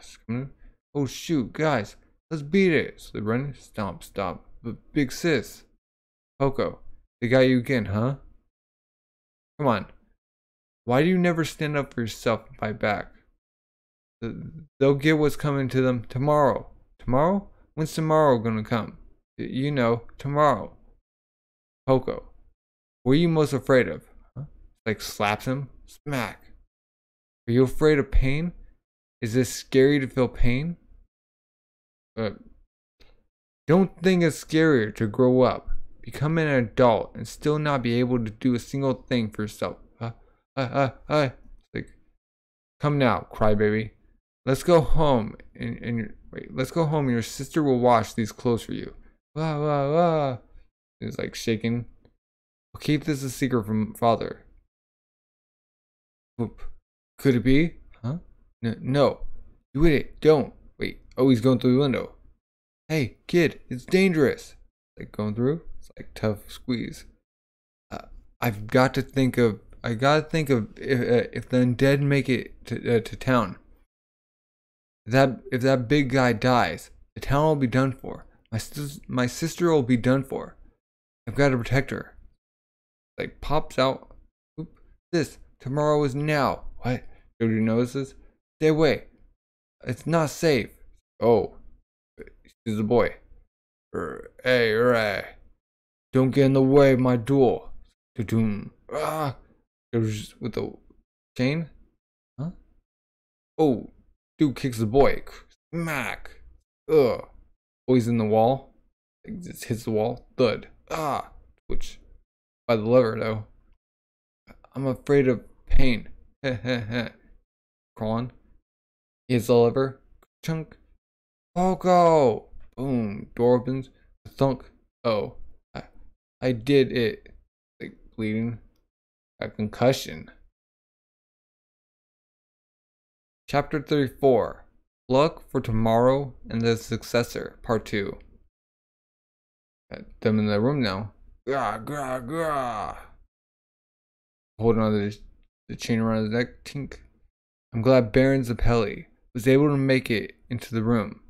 Oh shoot, guys. Let's beat it. So they're running. Stomp. But big sis. Poco. They got you again, huh? Come on. Why do you never stand up for yourself and fight back? They'll get what's coming to them tomorrow. Tomorrow? When's tomorrow gonna come? You know, tomorrow. Poco. What are you most afraid of? Huh? Like slaps him? Smack. Are you afraid of pain? Is it scary to feel pain? Don't think it's scarier to grow up, become an adult, and still not be able to do a single thing for yourself. Like, come now, crybaby. Let's go home, let's go home and your sister will wash these clothes for you. He's like shaking. We'll keep this a secret from father. Whoop. Could it be? Huh? No. You idiot. Don't. Wait. Oh, he's going through the window. Hey, kid, it's dangerous. Like going through? It's like tough squeeze. I've got to think of. I gotta think of if the undead make it to town. If that big guy dies, the town will be done for. My sister will be done for. I've got to protect her. Like pops out. Oop, this tomorrow is now. What? Jojo notices. Stay away. It's not safe. Oh, she's the boy. Hey, Ray. Don't get in the way of my duel. Doom. Ah. Jojo's with the chain. Huh? Oh, dude kicks the boy. Smack. Ugh. Boy's in the wall. Like just hits the wall. Thud. Ah. Twitch. By the lever though. I'm afraid of pain. Heh heh heh. Crawling. He hits the lever. Chunk. Poco. Boom. Door opens. Thunk. Oh. I did it. Like bleeding. A concussion. Chapter 34. Pluck for Tomorrow and the Successor. Part 2. Got them in the room now. Grah, grah, grah. Holding on to the chain around his neck. Tink. I'm glad Baron Zappelli was able to make it into the room.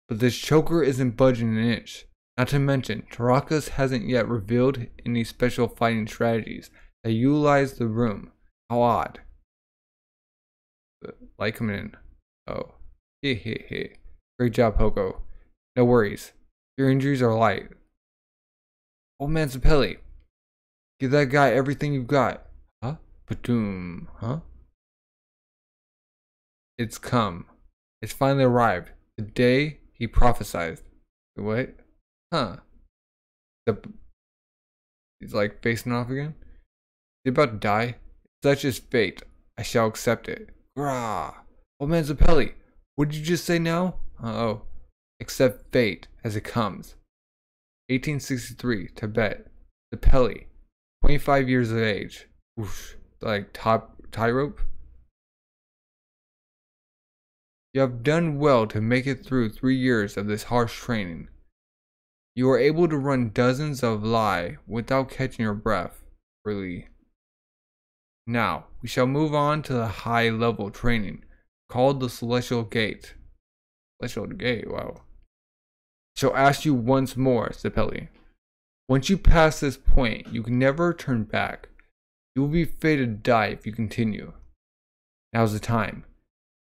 But this choker isn't budging an inch. Not to mention, Tarkus hasn't yet revealed any special fighting strategies that utilize the room. How odd. Light coming in. Oh. Hey. Great job, Poco. No worries. Your injuries are light. Old man Zappelli. Give that guy everything you've got. Huh? Padoom. Huh? It's come. It's finally arrived. The day he prophesied. What? Huh. He's like facing off again. He's about to die. Such is fate. I shall accept it. Grah. Old man Zappelli. What did you just say now? Uh-oh. Accept fate as it comes. 1863, Tibet. Zappelli. 25 years of age. Whoosh. Like tie rope. You have done well to make it through 3 years of this harsh training. You are able to run dozens of lie without catching your breath. Really. Now, we shall move on to the high-level training, called the Celestial Gate. Celestial Gate, wow. Shall ask you once more, Zappelli. Once you pass this point, you can never turn back. You will be fated to die if you continue. Now's the time.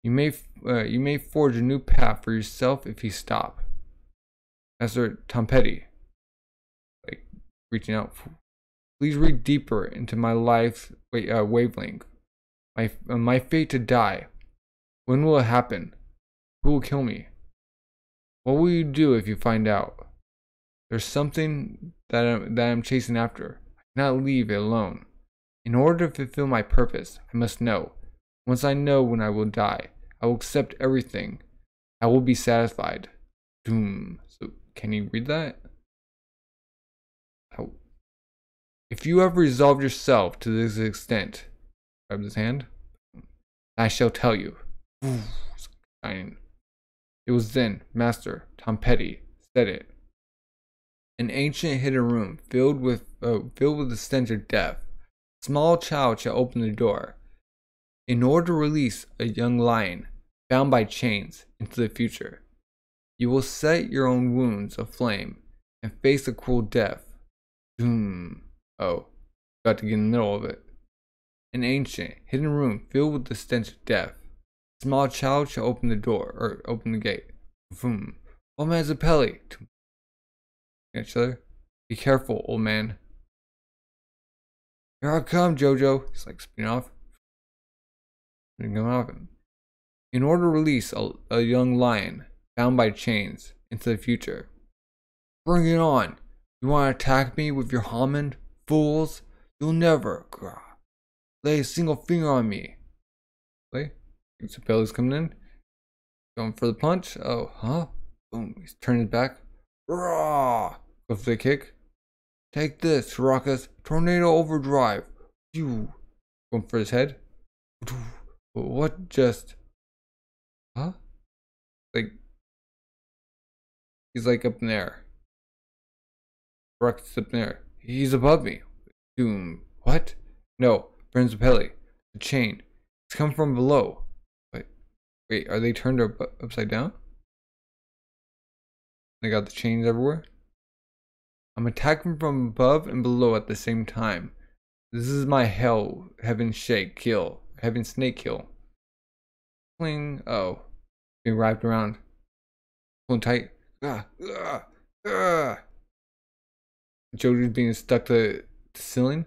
You may forge a new path for yourself if you stop. Master Tompetti, like reaching out. Please read deeper into my life's wavelength. My fate to die. When will it happen? Who will kill me? What will you do if you find out? There's something that I'm chasing after. I cannot leave it alone. In order to fulfill my purpose, I must know. Once I know when I will die, I will accept everything. I will be satisfied. Doom. So can you read that? Oh. If you have resolved yourself to this extent, grab his hand. I shall tell you. It was then Master Tompetti said it. An ancient hidden room filled with the stench of death. A small child shall open the door. In order to release a young lion bound by chains into the future, you will set your own wounds aflame and face a cruel death. Doom. Oh, got to get in the middle of it. An ancient hidden room filled with the stench of death. A small child shall open the door or open the gate. Boom. Old man Zappelli. Each other. Be careful, old man. Here I come, JoJo. He's like spinning off. In order to release a young lion bound by chains into the future. Bring it on. You want to attack me with your Hammond? Fools. You'll never lay a single finger on me. Play. Zappelli's coming in. Going for the punch. Oh, huh? Boom. He's turning back. Raw. Go for the kick. Take this, Tarkus. Tornado overdrive. You. Going for his head. What just? Huh? Like he's like up in there. Rocket's up in there. He's above me. Doom. What? No. Friends Pelly. The chain. It's come from below. Wait, are they turned upside down? They got the chains everywhere. I'm attacking from above and below at the same time. This is my heaven snake kill. Pling. Oh. Being wrapped around. Pulling tight. JoJo's being stuck to the ceiling.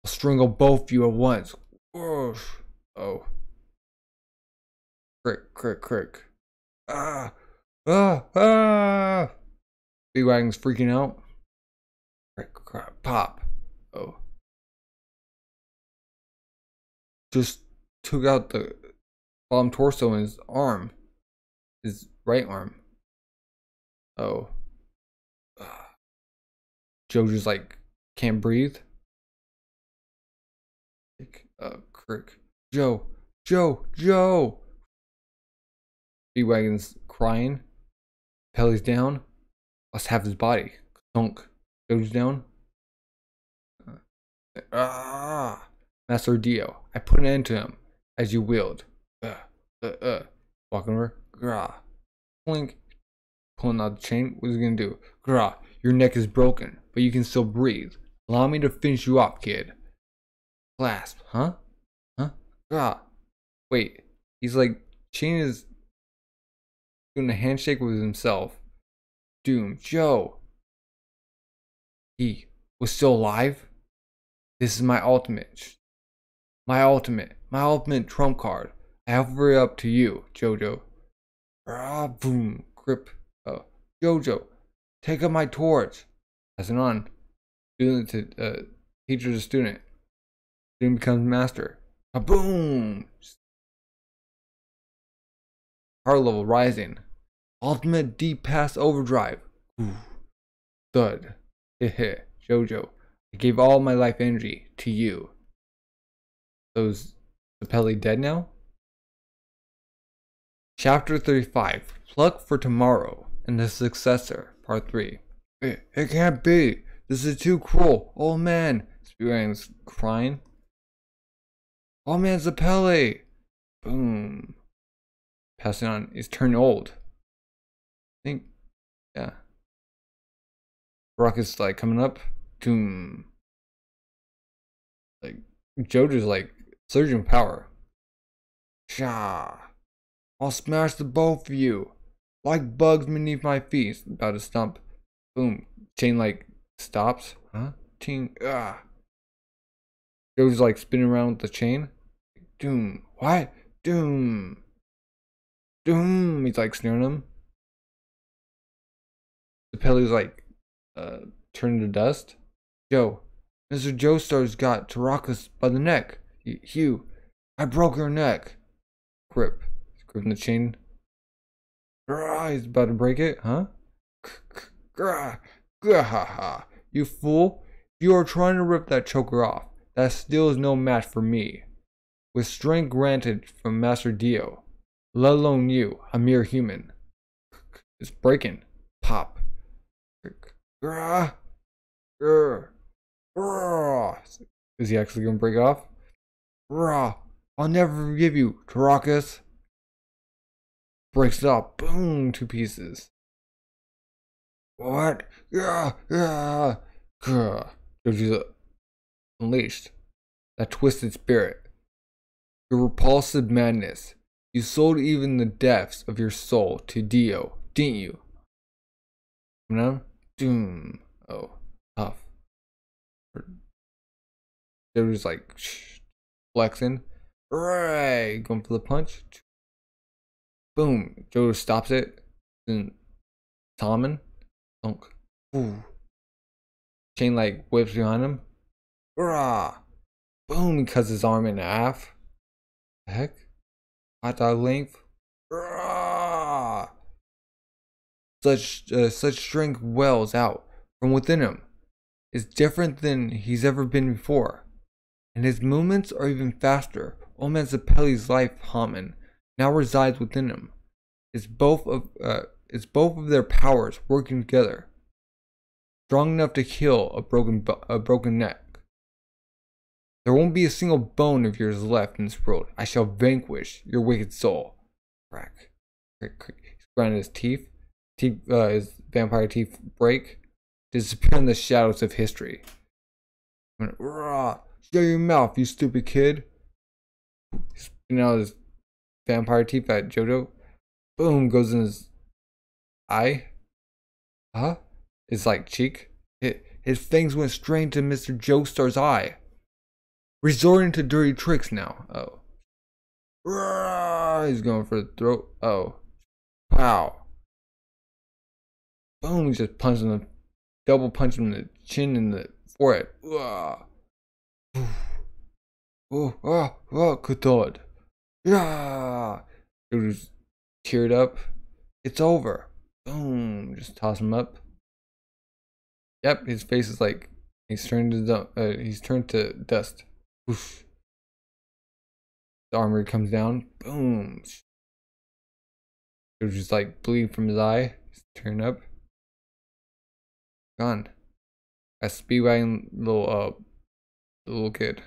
I'll strangle both of you at once. Oh. Crick. Big Wagon's freaking out. Crick, pop. Oh. Just took out the bottom torso in his arm. His right arm. Oh. JoJo's like, can't breathe. Crick. Joe. Big Wagon's crying. Pelly's down. Lost half his body. Thunk. JoJo's down. Master Dio. I put an end to him as you willed. Walking over. Blink. Pulling out the chain. What is he gonna do? Your neck is broken, but you can still breathe. Allow me to finish you off, kid. Clasp. Huh? Wait. He's like, Chain is doing a handshake with himself. Doom. Joe. He was still alive? This is my ultimate. My ultimate trump card. I offer it up to you, JoJo. Boom. Grip. JoJo. Take up my torch. Passing on. Student to teacher to student. Student becomes master. Boom. Power level rising. Ultimate deep pass overdrive. Ooh. Thud. Heh. JoJo. I gave all my life energy to you. Those Sapelli dead now? Chapter 35. Pluck for Tomorrow and the Successor. Part 3. It can't be. This is too cruel. Oh man. Spearwing's crying. Oh man, Sapelli. Boom. Passing on. He's turned old. I think. Yeah. Rocket's like coming up. Doom. Like JoJo's like surging power. Sha. I'll smash the both of you. Like bugs beneath my feet. About to stump. Boom. Chain like stops. Huh? Ting. JoJo's like spinning around with the chain. Doom. What? Doom. He's like snaring him. The Pelly's like turned to dust. Joe. Mr. Joestar's got Tarkus by the neck. Hugh. I broke her neck. Grip. He's gripping the chain. He's about to break it, huh? You fool. You are trying to rip that choker off. That still is no match for me. With strength granted from Master Dio, let alone you, a mere human. It's breaking. Pop. Is he actually gonna break off? I'll never forgive you, Tarkus. Breaks it up. Boom, 2 pieces. What? JoJo's unleashed. That twisted spirit. Your repulsive madness. You sold even the depths of your soul to Dio, didn't you? No? Doom. Oh, tough. JoJo's like flexing. Hooray! Going for the punch. Boom. JoJo stops it. Then Tommen. Thunk. Ooh. Chain like whips behind him. Hurrah! Boom! He cuts his arm in half. The heck? Hot dog length. Hurrah! Such strength wells out from within him. It's different than he's ever been before, and his movements are even faster, Old man Zappelli's life Haman now resides within him. It's both of their powers working together, strong enough to heal a broken neck. There won't be a single bone of yours left in this world. I shall vanquish your wicked soul. Crack. He's grinding his teeth. His vampire teeth break. Disappear in the shadows of history. Shut your mouth, you stupid kid. Spitting out his vampire teeth at JoJo. Boom, goes in his eye. Huh? His like cheek. His fangs went straight into Mr. Joestar's eye. Resorting to dirty tricks now. Oh. He's going for the throat. Oh. Wow. Boom, he just punched him in the double punch him in the chin and the forehead. Good thought. Yeah. He was teared up. It's over. Boom. Just toss him up. Yep, his face is like he's turned to dust. Oof. The armor comes down. Boom. It was just like bleed from his eye. Just turn up. Gone. A speedwagon little kid.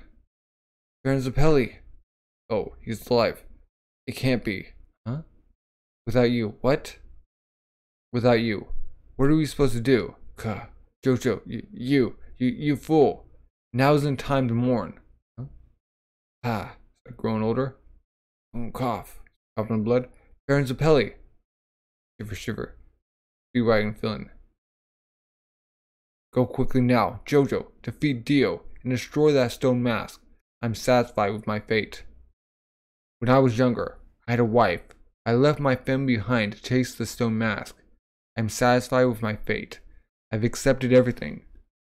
Baron Zappelli. Oh, he's alive. It can't be. Huh? Without you. What? Without you. What are we supposed to do? JoJo, you fool. Now isn't time to mourn. Huh? Growing older. Cough. Coughing blood. Baron Zappelli. Shiver, shiver. Speedwagon filling. Go quickly now, JoJo. Defeat Dio and destroy that stone mask. I'm satisfied with my fate. When I was younger, I had a wife. I left my family behind to chase the stone mask. I'm satisfied with my fate. I've accepted everything.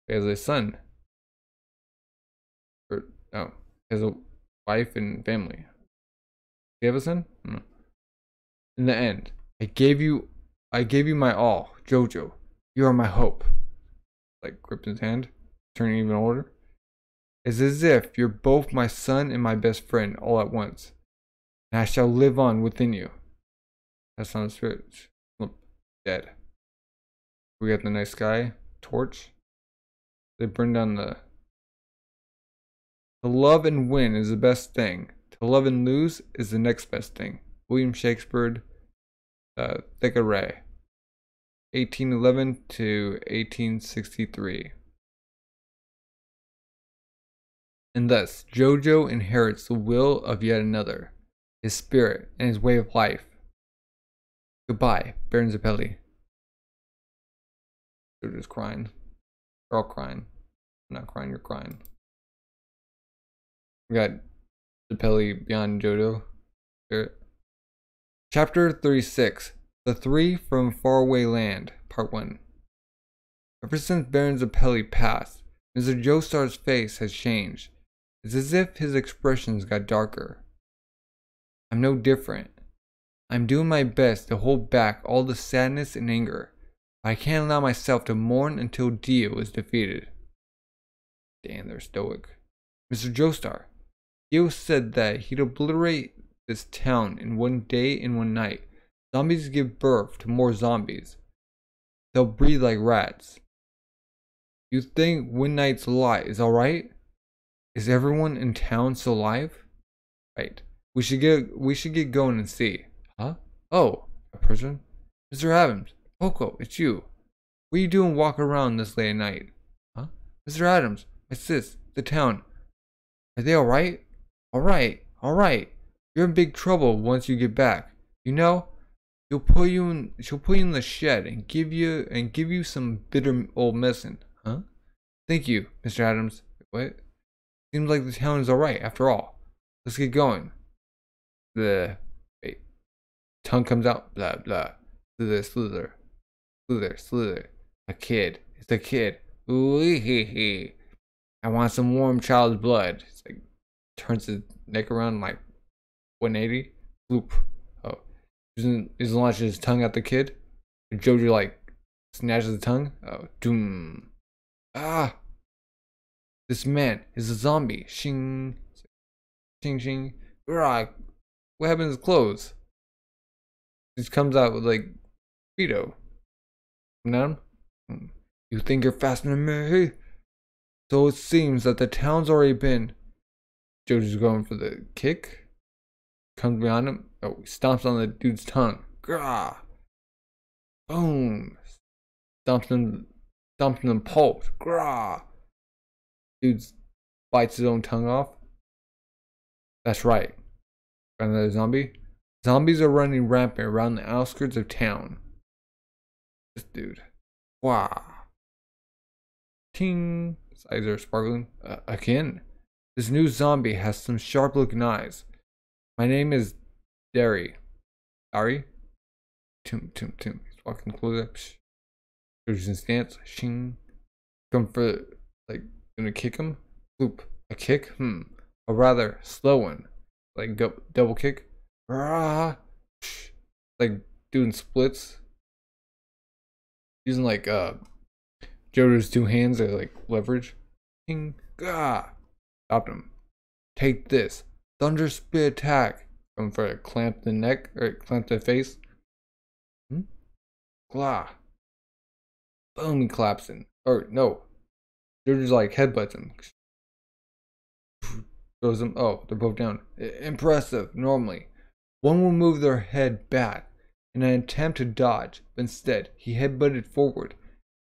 He has a son. He has a wife and family. Do you have a son? No. In the end, I gave you my all, JoJo. You are my hope. Like gripped his hand, turning even older. It's as if you're both my son and my best friend all at once. And I shall live on within you. That's not a spirit. Dead. We got the nice guy. Torch. They burn down the... To love and win is the best thing. To love and lose is the next best thing. William Shakespeare, Thackeray. 1811 to 1863. And thus, JoJo inherits the will of yet another, his spirit and his way of life. Goodbye, Baron Zappelli. JoJo's crying. They're all crying. I'm not crying, you're crying. We got Zappelli beyond JoJo. Spirit. Chapter 36. The Three from Faraway Land, Part 1. Ever since Baron Zappelli passed, Mr. Joestar's face has changed. It's as if his expressions got darker. I'm no different. I'm doing my best to hold back all the sadness and anger, but I can't allow myself to mourn until Dio is defeated. Damn, they're stoic. Mr. Joestar, Dio said that he'd obliterate this town in one day and one night. Zombies give birth to more zombies. They'll breathe like rats. You think one night's lie is alright? Is everyone in town still alive? Right. We should get going and see. Huh? Oh, a person? Mr. Adams. Poco, it's you. What are you doing walking around this late at night? Huh? Mr. Adams, my sis, the town. Are they alright? Alright. You're in big trouble once you get back. You know? She'll put you in the shed and give you some bitter old medicine, huh? Thank you, Mr. Adams. What? Seems like the town is alright after all. Let's get going. Wait. Tongue comes out. Blah blah. Slither. A kid. It's a kid. Ooh hee hee. I want some warm child's blood. It's like turns his neck around like 180. Loop. Oh. He's launching his tongue at the kid. And JoJo like snatches the tongue. Oh, doom. This man is a zombie. Shing. Shing shing. Grah, what happened to his clothes? He just comes out with like Speedo. Coming at him. You think you're faster than me? So it seems that the town's already been. JoJo's going for the kick. Comes behind him. Oh, he stomps on the dude's tongue. Grah. Boom. Stomps in the pulse. Grah. Dude bites his own tongue off. That's right. Another zombie. Zombies are running rampant around the outskirts of town. This dude. Wow. Ting. His eyes are sparkling. Again. This new zombie has some sharp looking eyes. My name is Derry. Sorry? He's walking closer. There's in stance. Shing. Come for, like, gonna kick him? Loop. A kick? A rather slow one. Like, double kick. Like, doing splits. Using, like, JoJo's two hands as, like, leverage. Ting. Gah. Stopped him. Take this. Thunder spit attack. Going for a clamp the neck or clamp the face. Glah. Boom, he claps in. Or no. JoJo's like headbutts him. Throws him. Oh, they're both down. Impressive. Normally, one will move their head back in an attempt to dodge, but instead he headbutted forward,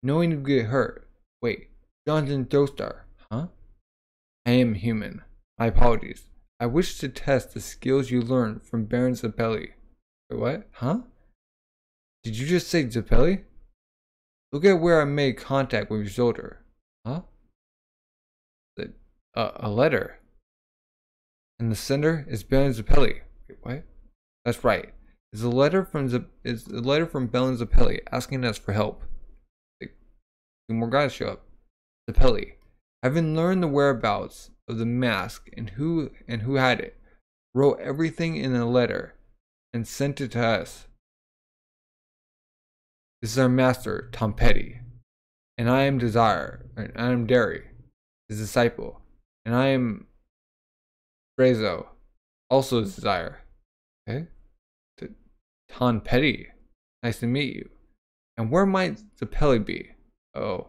knowing he'd get hurt. Wait, Johnson Joestar, huh? I am human. My apologies. I wish to test the skills you learned from Baron Zappelli. Wait, what? Huh? Did you just say Zappelli? Look at where I made contact with your shoulder. Huh? A letter. And the sender is Baron Zappelli. Wait, what? That's right. It's a letter from Baron Zappelli asking us for help. Like, two more guys show up. Zappelli, having learned the whereabouts of the mask and who had it, wrote everything in a letter and sent it to us. This is our master, Tom Petty, and I am Derry, his disciple, and I am Brazo, also his desire. Okay? Tom Petty, nice to meet you. And where might Zappelli be? Oh,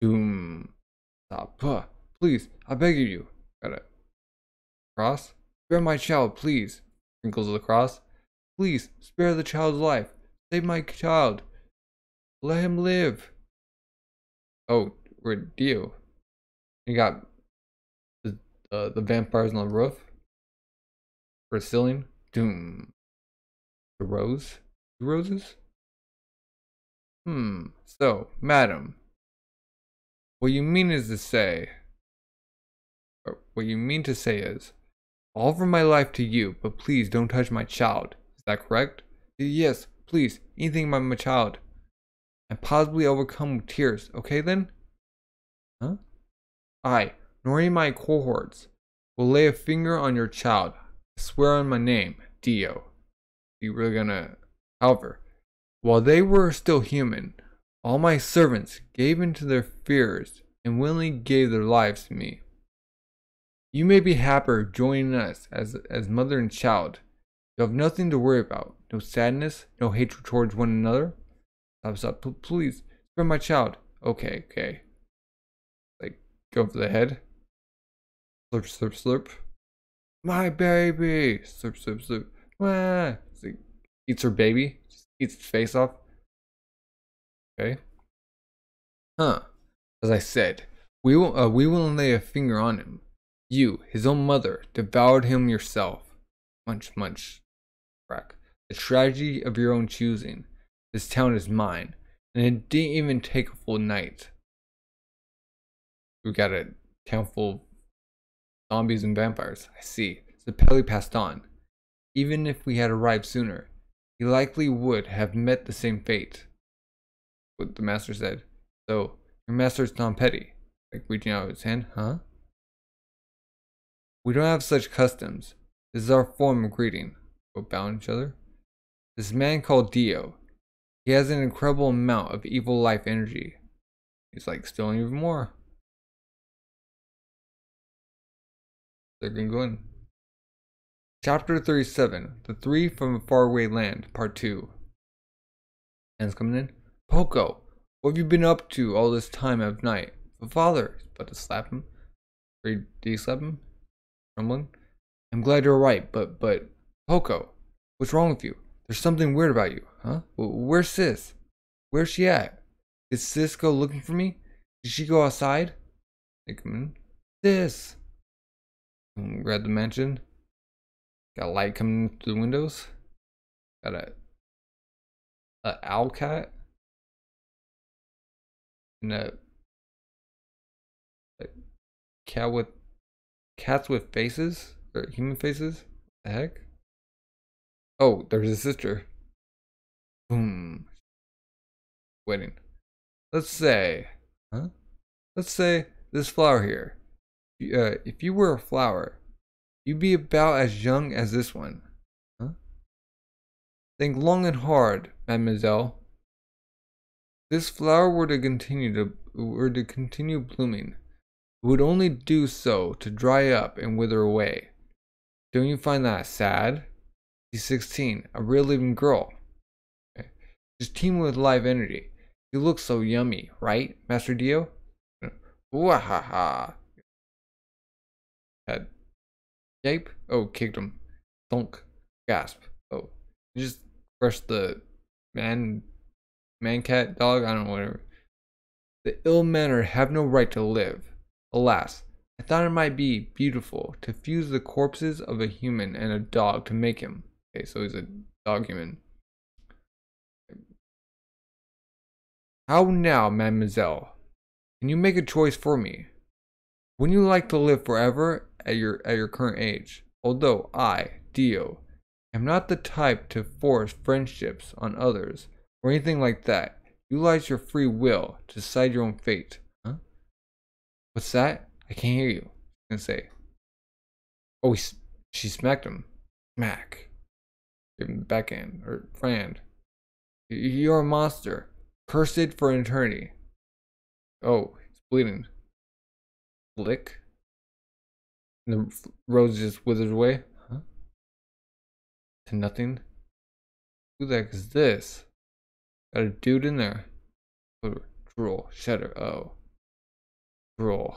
doom. Stop. Please, I beg of you. Got it. Cross? Spare my child, please. Sprinkles of the cross. Please, spare the child's life. Save my child. Let him live. Oh, we're at Dio. You got the vampires on the roof. For a ceiling. Doom. The rose? Two roses? So, madam. What you mean to say is, I'll offer my life to you, but please don't touch my child. Is that correct? Yes, please, anything about my child. And possibly overcome with tears, okay then? Huh? I, nor any of my cohorts, will lay a finger on your child. I swear on my name, Dio. You really gonna... However, while they were still human, all my servants gave in to their fears and willingly gave their lives to me. You may be happier joining us as mother and child. You have nothing to worry about. No sadness, no hatred towards one another. Stop. Please, spare my child. Okay. Like, go for the head. Slurp. My baby. Slurp. Ah. Like, eats her baby. Just eats its face off. Okay. As I said, we won't lay a finger on him. You, his own mother, devoured him yourself. Munch. Crack. The tragedy of your own choosing. This town is mine, and it didn't even take a full night. We got a town full of zombies and vampires. I see. Zappelli passed on. Even if we had arrived sooner, he likely would have met the same fate. What the master said. So, your master is Tom Petty. Like reaching out his hand, huh? We don't have such customs. This is our form of greeting. Go bow each other. This man called Dio. He has an incredible amount of evil life energy. He's like stealing even more. They're gonna go in. Chapter 37, The Three from a Faraway Land, Part 2. Hands coming in. Poco, what have you been up to all this time of night? The father is about to slap him. Or did he slap him? Trembling. I'm glad you're right, but, Poco, what's wrong with you? There's something weird about you, huh? Where's Sis? Where's she at? Did Sis go looking for me? Did she go outside? They come in. Sis! Grab the mansion. Got a light coming through the windows. Got a owl cat. And a cat with cats with faces or human faces. What the heck? Oh, there's a sister. Boom. Waiting. Let's say, huh? Let's say this flower here. If you were a flower, you'd be about as young as this one. Huh? Think long and hard, mademoiselle. If this flower were to continue blooming, it would only do so to dry up and wither away. Don't you find that sad? She's 16, a real living girl. Okay. She's teeming with live energy. You look so yummy, right, Master Dio? Wahaha. Head. Yape? Oh, kicked him. Thunk. Gasp. Oh. You just crushed the man cat dog? I don't know, whatever. The ill-mannered have no right to live. Alas, I thought it might be beautiful to fuse the corpses of a human and a dog to make him. Okay, so he's a dog human. How now, mademoiselle? Can you make a choice for me? Wouldn't you like to live forever at your current age? Although I, Dio, am not the type to force friendships on others or anything like that. Utilize your free will to decide your own fate. Huh? What's that? I can't hear you. I'm gonna say. Oh, she smacked him. Smack. Give him the backhand or front. You're a monster. Cursed for an eternity. Oh, he's bleeding. Flick. And the rose just withers away. Huh? To nothing. Who the heck is this? Got a dude in there. Oh, drool. Shudder. Oh. Drool.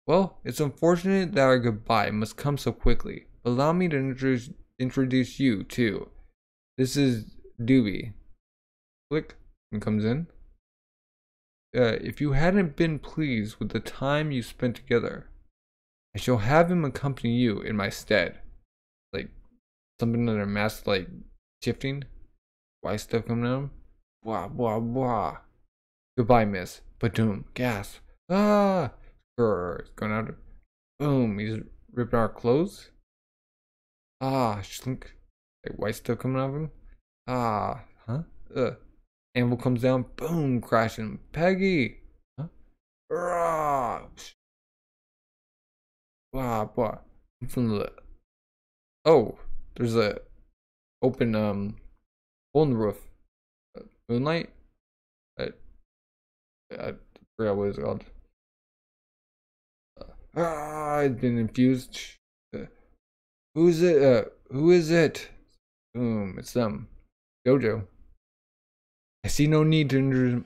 Well, it's unfortunate that our goodbye must come so quickly. Allow me to introduce you too. This is Doobie. Click. And comes in. If you hadn't been pleased with the time you spent together, I shall have him accompany you in my stead. Like something in their mask, like shifting. White stuff coming out. Blah blah blah. Goodbye, miss. Badoom. Gasp. Ah. It's going out. Boom. He's ripping our clothes. Ah. Schlink. Like white stuff coming out of him. Ah. Huh. Anvil comes down, boom, crashing. Peggy! Huh? Rah! Blah, blah. From the... Oh, there's a open, hole in the roof. Moonlight? I forgot what it's called. It's been infused. Who is it? Who is it? Boom, it's them. JoJo. I see no need to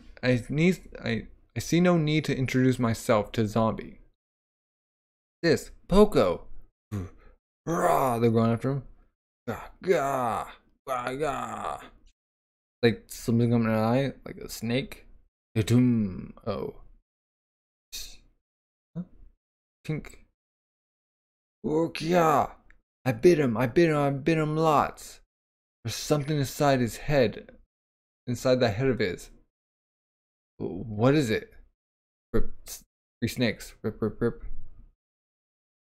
introduce myself to Zombie. This Poco. Rah, they're going after him. Gah, gah, gah. Like something coming out of the eye, like a snake. Oh. Huh? Pink. Oh yeah. I bit him lots. There's something inside his head. Inside the head of his. What is it? Rip. 3 snakes. Rip, rip, rip.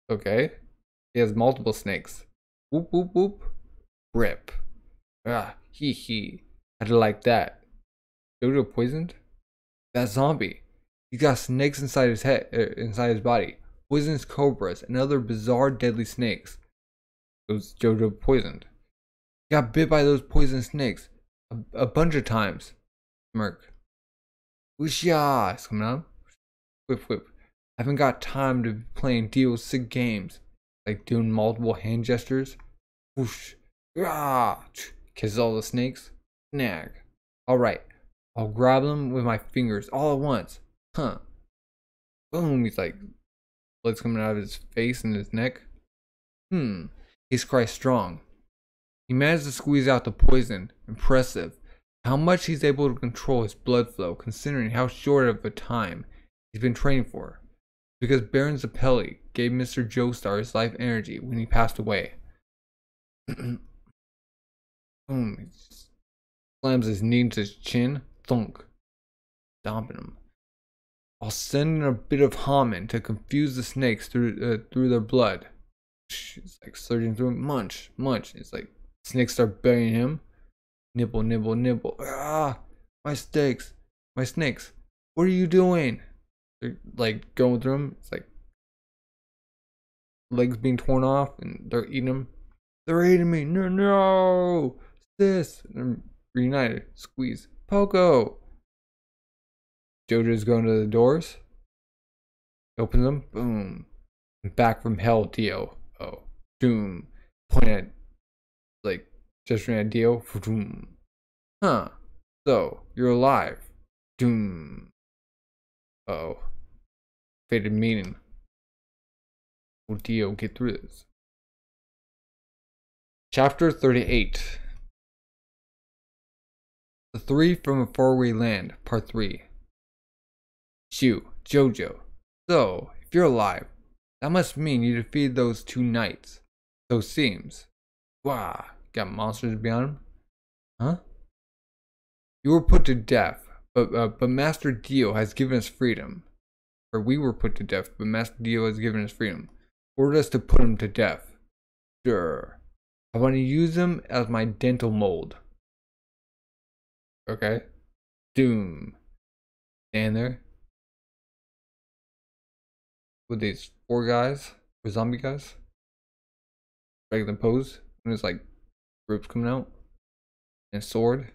Okay. He has multiple snakes. Whoop, whoop, whoop. Rip. Ah, hee hee. How do you like that? JoJo poisoned? That zombie. He got snakes inside his head, inside his body. Poisonous cobras and other bizarre deadly snakes. Those JoJo poisoned. He got bit by those poisonous snakes. A bunch of times. Smirk. Whoosha! It's coming out. Whip, whip. I haven't got time to be playing Dio's sick games. like doing multiple hand gestures. Whoosh. Ah, kisses all the snakes. Snag. Alright, I'll grab them with my fingers all at once. Huh. Boom, he's like, blood's coming out of his face and his neck. He's quite strong. He managed to squeeze out the poison. Impressive. How much he's able to control his blood flow, considering how short of a time he's been training for. Because Baron Zappelli gave Mr. Joestar his life energy when he passed away. Boom. He slams his knee into his chin. Thunk. Stomping him. I'll send in a bit of Haman to confuse the snakes through their blood. It's like surging through him. Munch, munch. It's like snakes start burying him. Nibble, nibble, nibble. Ah, my snakes, my snakes. What are you doing? They're like going through him. It's like legs being torn off, and they're eating him. They're eating me. No, no. This. They're reunited. Squeeze. Poco. JoJo's going to the doors. Opens them. Boom. Back from hell, Dio. Oh. Doom. Point at, like, gesturing at Dio. Doom. Huh. So, you're alive. Doom. Uh-oh. Faded meaning. Will Dio get through this? Chapter 38. The Three from a Faraway Land, Part 3. Shoo, JoJo. So, if you're alive, that must mean you defeated those two knights. So it seems. Wow, got monsters beyond him? Huh? You were put to death, but Master Dio has given us freedom. Or we were put to death, but Master Dio has given us freedom. Ordered us to put him to death. Sure. I want to use him as my dental mold. Okay. Doom. Stand there. With these four guys, or zombie guys, regular pose, and there's like ropes coming out, and a sword.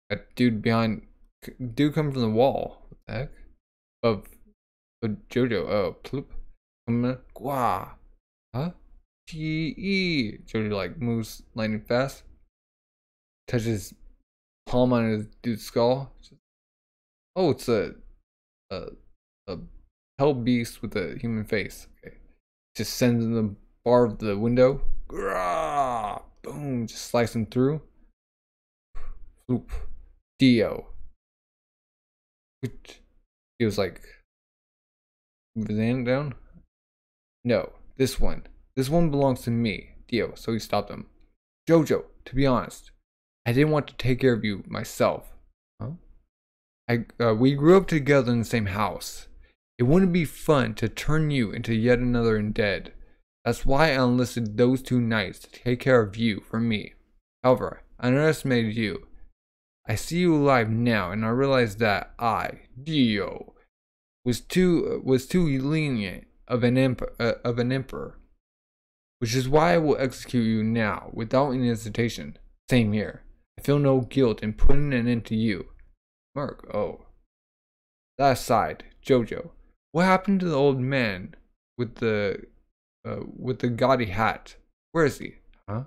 A dude coming from the wall. What the heck? Of JoJo. Oh, Pluck. Coming in. Gwa. Huh? G-E. JoJo like moves lightning fast. Touches palm on his dude's skull. Oh, it's a hell beast with a human face. Okay. Just sends in the bar of the window. Grah! Boom. Just slice him through. Floop. Dio. He was like, move his hand down. No, this one. This one belongs to me, Dio. So he stopped him. JoJo, to be honest, I didn't want to take care of you myself. Huh? We grew up together in the same house. It wouldn't be fun to turn you into yet another undead. That's why I enlisted those two knights to take care of you for me. However, I underestimated you. I see you alive now, and I realize that I, Dio, was too lenient of an emperor. Which is why I will execute you now, without any hesitation. Same here. I feel no guilt in putting an end to you. Merc, oh. That aside, JoJo, what happened to the old man with the gaudy hat? Where is he? Huh?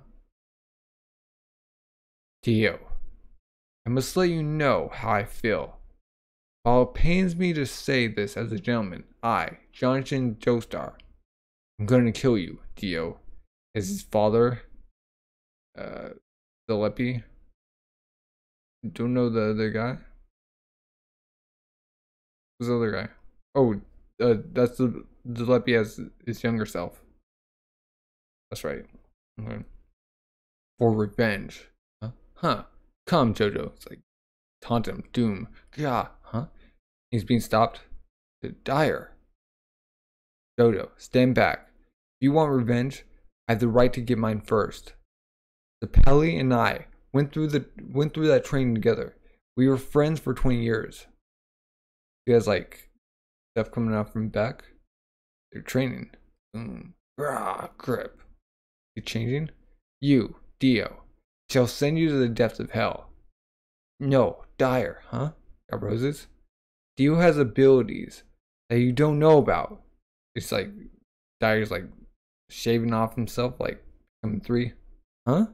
Dio, I must let you know how I feel. While it pains me to say this as a gentleman, I, Jonathan Joestar, I'm gonna kill you, Dio. Is his father, Zalepi? Don't know the other guy? Who's the other guy? Oh, that's the Zalepi as his younger self. That's right. Okay. For revenge. Huh? Huh. Come, JoJo. It's like, taunt him. Doom. Yeah. Huh? He's being stopped. Dire. JoJo, stand back. If you want revenge, I have the right to get mine first. The Pelly and I went through that training together. We were friends for 20 years. He has like stuff coming out from back. They're training. Boom. Rah, grip. You changing? You, Dio, shall send you to the depths of hell. No, Dire, huh? Got roses? Dio has abilities that you don't know about. It's like Dyer's like shaving off himself, like coming 3. Huh?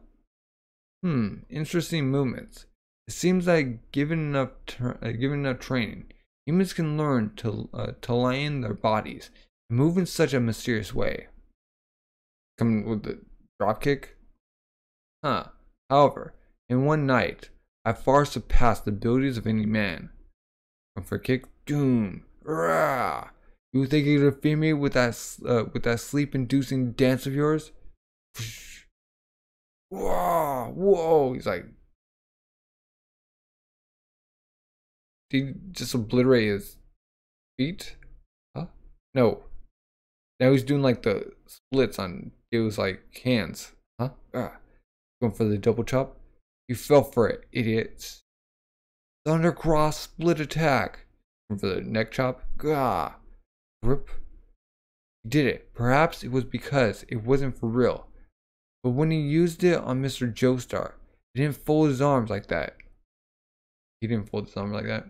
Interesting movements. It seems like given enough training, humans can learn to lie in their bodies and move in such a mysterious way. Coming with the dropkick? Huh. However, in one night, I far surpassed the abilities of any man. One for kick, doom, rah! You think you could defeat me with that sleep-inducing dance of yours? Whoa, whoa! He's like, did he just obliterate his feet? Huh? No. Now he's doing like the splits on Dio's like hands. Huh? Going for the double chop. You fell for it, idiots. Thundercross split attack. Going for the neck chop. Gah. Rip. He did it. Perhaps it was because it wasn't for real. But when he used it on Mr. Joestar, he didn't fold his arms like that. He didn't fold his arms like that.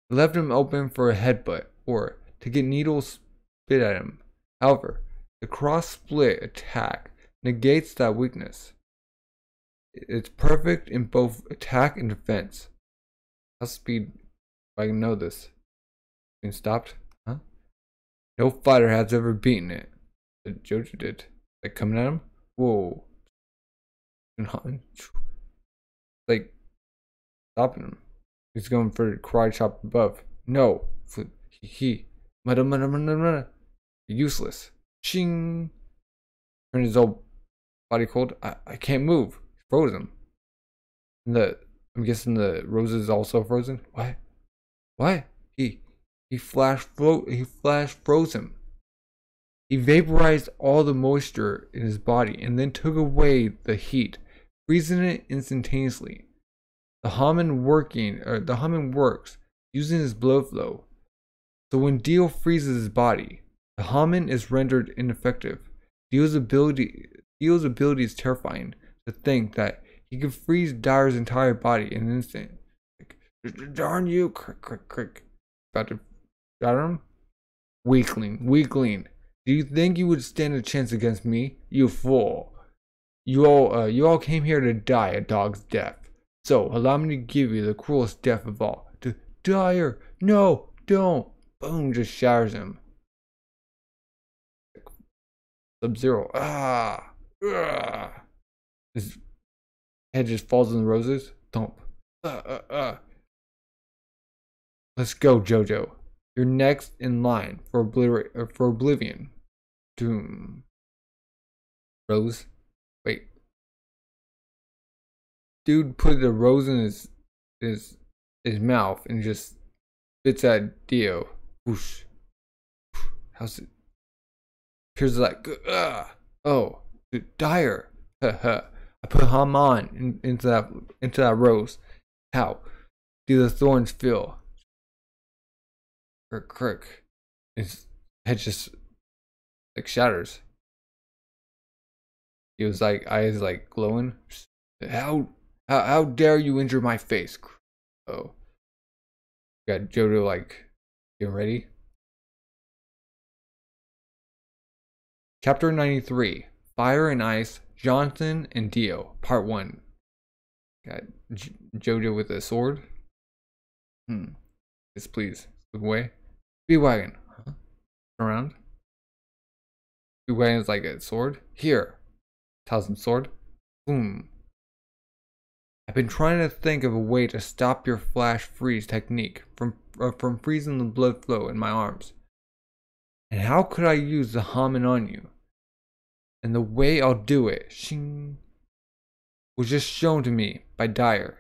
It left him open for a headbutt or to get needles spit at him. However, the cross split attack negates that weakness. It's perfect in both attack and defense. How speed if I can know this? Being stopped? Huh? No fighter has ever beaten it. But JoJo did. Like coming at him? Whoa. Like stopping him. He's going for the karate chop above. No. Useless. Ching. Turn his old body cold. I can't move. He's frozen. I'm guessing the rose is also frozen. What? What? He flash froze him. He vaporized all the moisture in his body and then took away the heat, freezing it instantaneously. The Haman works using his blood flow. So when Dio freezes his body, the Haman is rendered ineffective. Dio's ability is terrifying. To think that he could freeze Dyer's entire body in an instant. Like, darn you! Crick. About to shatter him. Weakling. Do you think you would stand a chance against me? You fool! You all came here to die a dog's death. So allow me to give you the cruelest death of all. To Dyer, no, don't! Boom! Just shatters him. Sub-Zero. His head just falls in the roses. Thump. Let's go, JoJo. You're next in line for oblivion. Doom. Rose. Wait. Dude put the rose in his mouth and just spits at Dio. Whoosh. How's it? Appears like oh, Dyer. I put Haman into that rose. How do the thorns feel? Crick. His head just like shatters. He was like eyes like glowing. How dare you injure my face? Oh, got JoJo like getting ready. Chapter 93: Fire and Ice, Jonathan and Dio, Part 1. Got JoJo with a sword. Yes, please. Look away. Speedwagon. Huh? Around. Speedwagon is like a sword. Here. Tells him sword. Boom. I've been trying to think of a way to stop your flash freeze technique from freezing the blood flow in my arms. And how could I use the Haman on you? And the way I'll do it, shing, was just shown to me by Dyer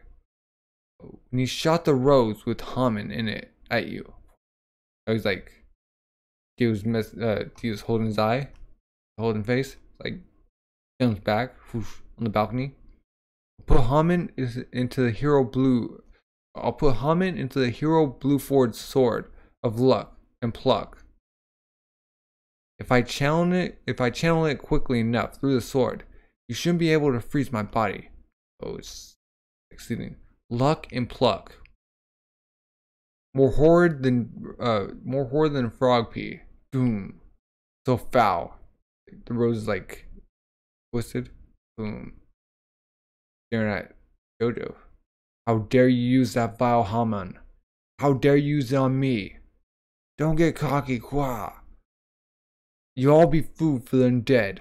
when he shot the rose with Haman in it at you. I was like, he was holding his eye, holding face, like comes back whoosh, on the balcony. I'll put Haman into the hero Bruford sword of luck and pluck. If I channel it quickly enough through the sword, you shouldn't be able to freeze my body. Oh, it's exceeding luck and pluck. More horrid than frog pee. Boom. So foul. The rose is like twisted. Boom. Staring at JoJo. How dare you use that vile Haman? How dare you use it on me? Don't get cocky, Qua. You all be food for the undead.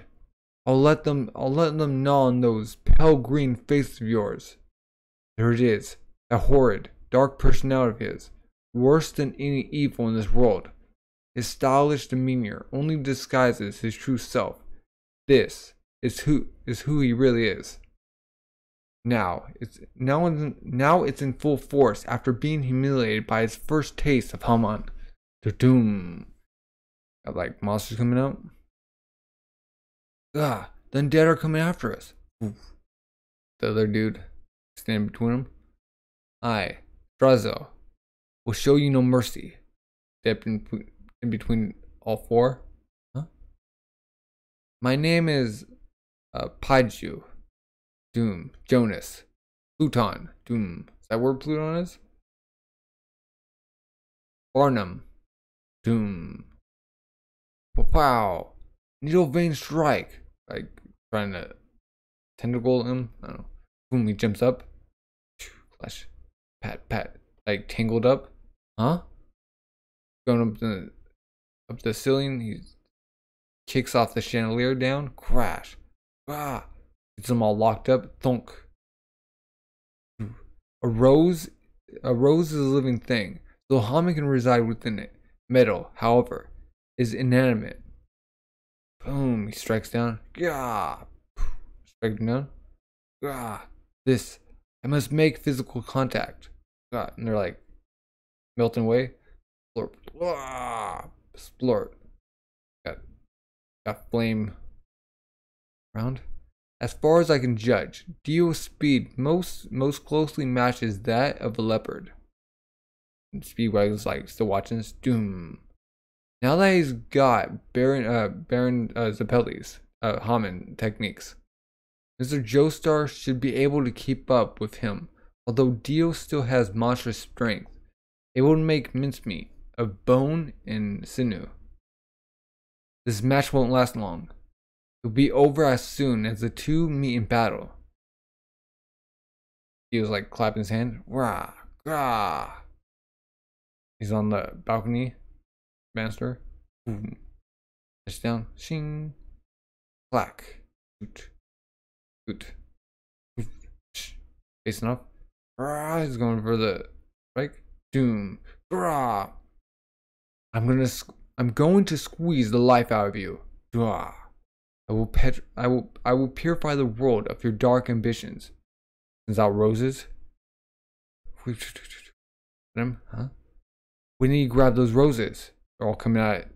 I'll let them gnaw on those pale green faces of yours. There it is, that horrid, dark personality of his, worse than any evil in this world. His stylish demeanor only disguises his true self. This is who he really is. Now it's in full force after being humiliated by his first taste of Haman. Doom. Got like monsters coming out. The undead are coming after us. Oof. The other dude standing between them. I, Strazo, will show you no mercy. Stepped in between all four. Huh? My name is Paiju. Doom. Jonas. Pluton. Doom. Is that where Pluton is? Barnum. Doom. Wow. Needle vein strike. Like trying to tentacle him. I don't know. Boom, he jumps up. Clash. Pat. Like tangled up. Huh? Going up the ceiling. He kicks off the chandelier down. Crash. Ah. Gets them all locked up. Thunk. A rose is a living thing, so Haman can reside within it. Metal, however, is inanimate. Boom, he strikes down. Gah! Striking down. Gah! This, I must make physical contact. Gah! And they're like melting away. Splort. Gah! Splort. Got flame around. As far as I can judge, Dio's speed most closely matches that of a leopard. And Speedwagon's like still watching this. Doom. Now that he's got Baron Zappelli's Haman techniques, Mr. Joestar should be able to keep up with him. Although Dio still has monstrous strength, able to make mincemeat of bone and sinew. This match won't last long. It'll be over as soon as the two meet in battle. He was like clapping his hand. Rah, rah. He's on the balcony. Banister. Boom. Touchdown. Shing. Clack. Hoot. Hoot. Hoot. Facing up. Rah. He's going for the strike. Doom. Rah. I'm going to squeeze the life out of you. Rah. I will purify the world of your dark ambitions. Sends out roses. Huh? We need to grab those roses. They're all coming at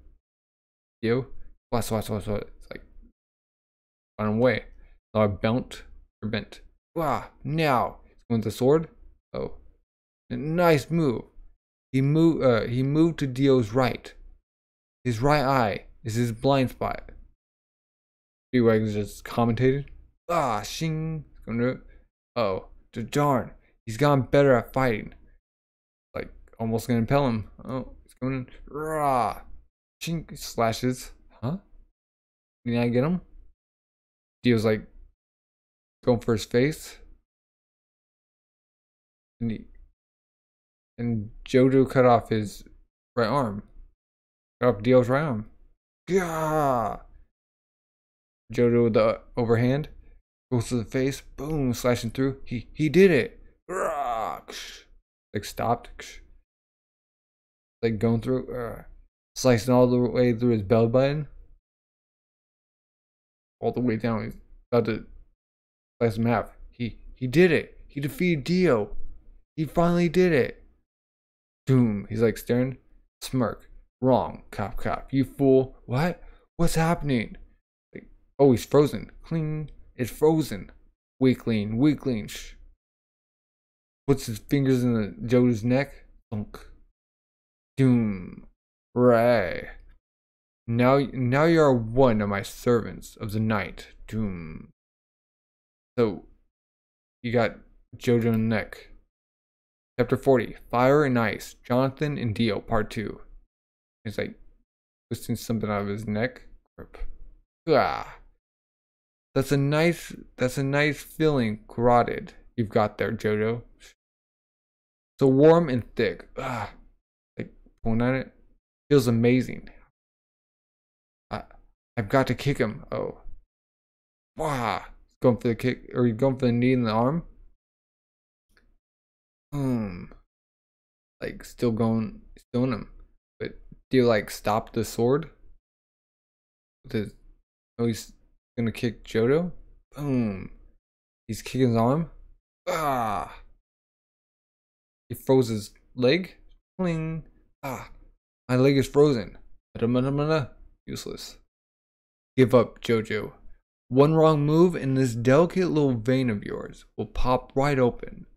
you. It's like run away. Bent. Wow, now he's going with the sword. Oh. Nice move. He moved to Dio's right. His right eye is his blind spot. Speedwagon's just commentated. Ah, shing. Oh, darn. He's gotten better at fighting. Like, almost gonna impel him. Oh, he's going in. Rah. Shing. Slashes. Huh? Did I get him? Dio's like, going for his face. And JoJo cut off his right arm. Cut off Dio's right arm. Gah! JoJo with the overhand goes to the face, boom, slashing through. He did it. Like stopped. Like going through, slicing all the way through his belly button, all the way down. He's about to slice him half. He did it. He defeated Dio. He finally did it. Doom. He's like staring, smirk. Wrong, cop. You fool. What? What's happening? Oh, he's frozen. Cling. It's frozen. Weakling. Shh. Puts his fingers in the JoJo's neck. Thunk. Doom. Ray. Now you are one of my servants of the night. Doom. So, you got JoJo in the neck. Chapter 40. Fire and Ice. Jonathan and Dio, Part 2. He's like twisting something out of his neck. Ah, that's a nice feeling carotid you've got there, JoJo. So warm and thick. Ah, like pulling at it feels amazing. I've got to kick him. Oh, wow! Going for the kick, or you going for the knee in the arm? Like still in him. But do you like stop the sword? Oh, he's gonna kick JoJo. Boom! He's kicking his arm. Ah! He froze his leg. Pling. Ah! My leg is frozen. Useless. Give up, JoJo. One wrong move and this delicate little vein of yours will pop right open.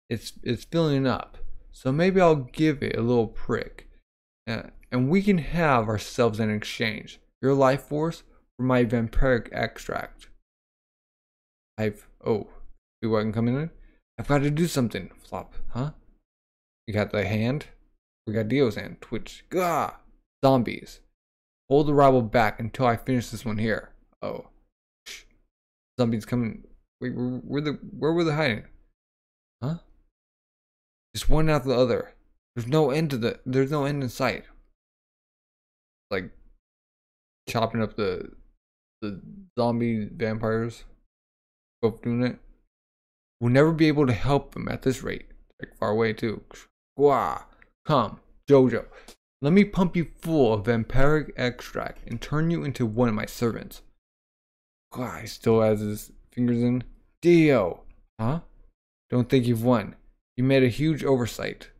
It's filling up, so maybe I'll give it a little prick, and we can have ourselves an exchange. Your life force for my vampiric extract. Oh, see what I can come in? I've got to do something. Flop, huh? You got the hand? We got Dio's hand. Twitch. Gah! Zombies. Hold the rival back until I finish this one here. Oh. Shh. Zombies coming. Wait, where were they hiding? Huh? Just one after the other. There's no end in sight. Like chopping up the zombie vampires. Both doing it. We'll never be able to help them at this rate. Like Faraway too. Wah! Come, JoJo. Let me pump you full of vampiric extract and turn you into one of my servants. Wah! He still has his fingers in. Dio! Huh? Don't think you've won. You made a huge oversight.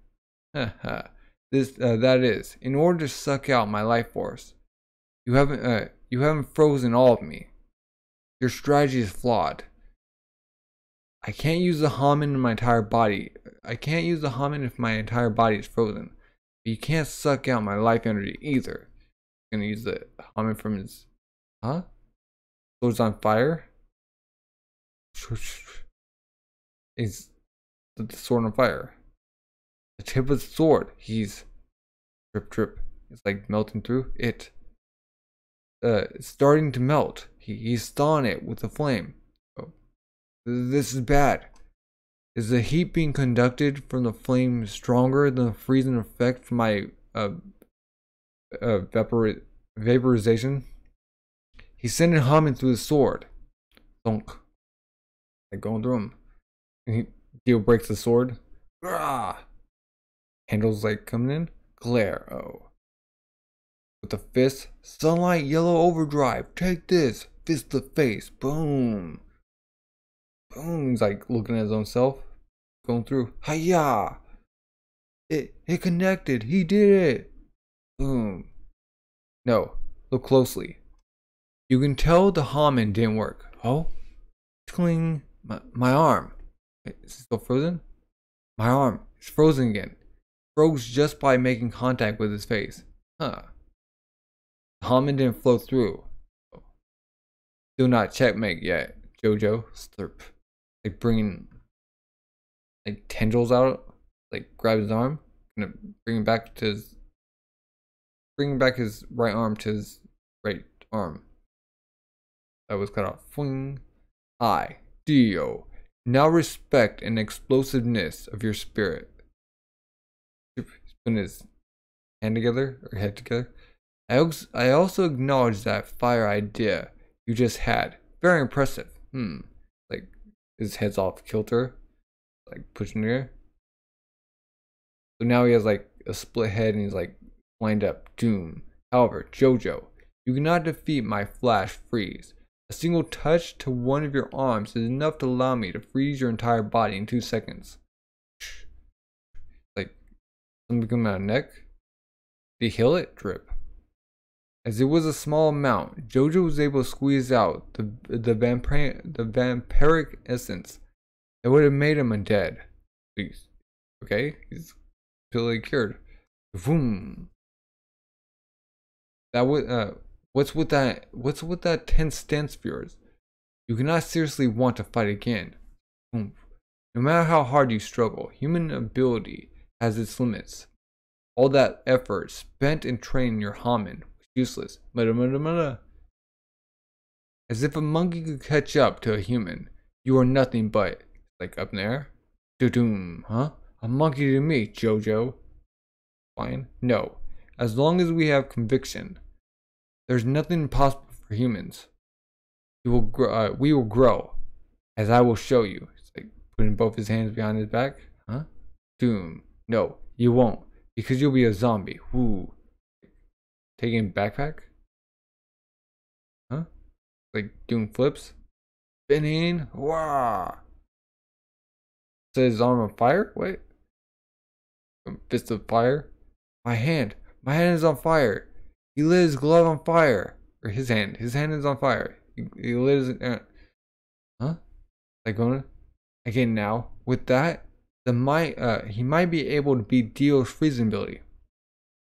Haha. That is, in order to suck out my life force. You haven't frozen all of me. Your strategy is flawed. I can't use the Haman in my entire body. I can't use the Haman if my entire body is frozen. But you can't suck out my life energy either. I'm gonna use the Haman from his... Huh? Sword's on fire? Is the sword on fire? The tip of the sword. He's... Trip. It's like melting through it. It's starting to melt. He's thawing it with the flame. Oh. This is bad. Is the heat being conducted from the flame stronger than the freezing effect from my vaporization? He's sending Haman through the sword. Thunk. Like going through him. And Dio breaks the sword. Rah! Handles like coming in. Glare. Oh. With the fist. Sunlight yellow overdrive. Take this. Fist the face. Boom. Boom. He's like looking at his own self. Going through. Hiya! It connected. He did it. Boom. No. Look closely. You can tell the Haman didn't work. Oh? Cling. My arm. Wait, is it still frozen? My arm. It's frozen again. Froze just by making contact with his face. Huh. The Haman didn't flow through. Still not checkmate yet. JoJo. Slurp. Like bringing like tendrils out. Like grab his arm. Gonna bring back his right arm to his right arm. That was cut off. Fling. I, Dio, now respect an explosiveness of your spirit. He's putting his hand together or head together. I also acknowledge that fire idea you just had. Very impressive. Like his head's off kilter, like pushing the air. So now he has like a split head and he's like lined up. Doom. However, JoJo, you cannot defeat my flash freeze. A single touch to one of your arms is enough to allow me to freeze your entire body in 2 seconds. Like something coming out of neck. Did he heal it? Drip. As it was a small amount, JoJo was able to squeeze out the vampiric essence that would have made him undead. Please. Okay, he's completely cured. Boom. That would what's with that tense stance of yours? You cannot seriously want to fight again. Boom. No matter how hard you struggle, human ability has its limits. All that effort spent in training your Haman was Useless. Mudda, mudda, mudda. As if a monkey could catch up to a human. You are nothing but, like up there. Doo-doom, huh? A monkey to me, JoJo. Fine. No. As long as we have conviction, there's nothing impossible for humans. We will grow, as I will show you. It's like putting both his hands behind his back. Huh? Doom. No, you won't, because you'll be a zombie. Woo. Taking a backpack? Huh? Like doing flips? Spinning? Wow. Says his arm on fire? Wait. Fist of fire? My hand is on fire. He lit his glove on fire. Or his hand is on fire. He lit his, huh? Like going again now. With that, he might be able to beat Dio's freezing ability.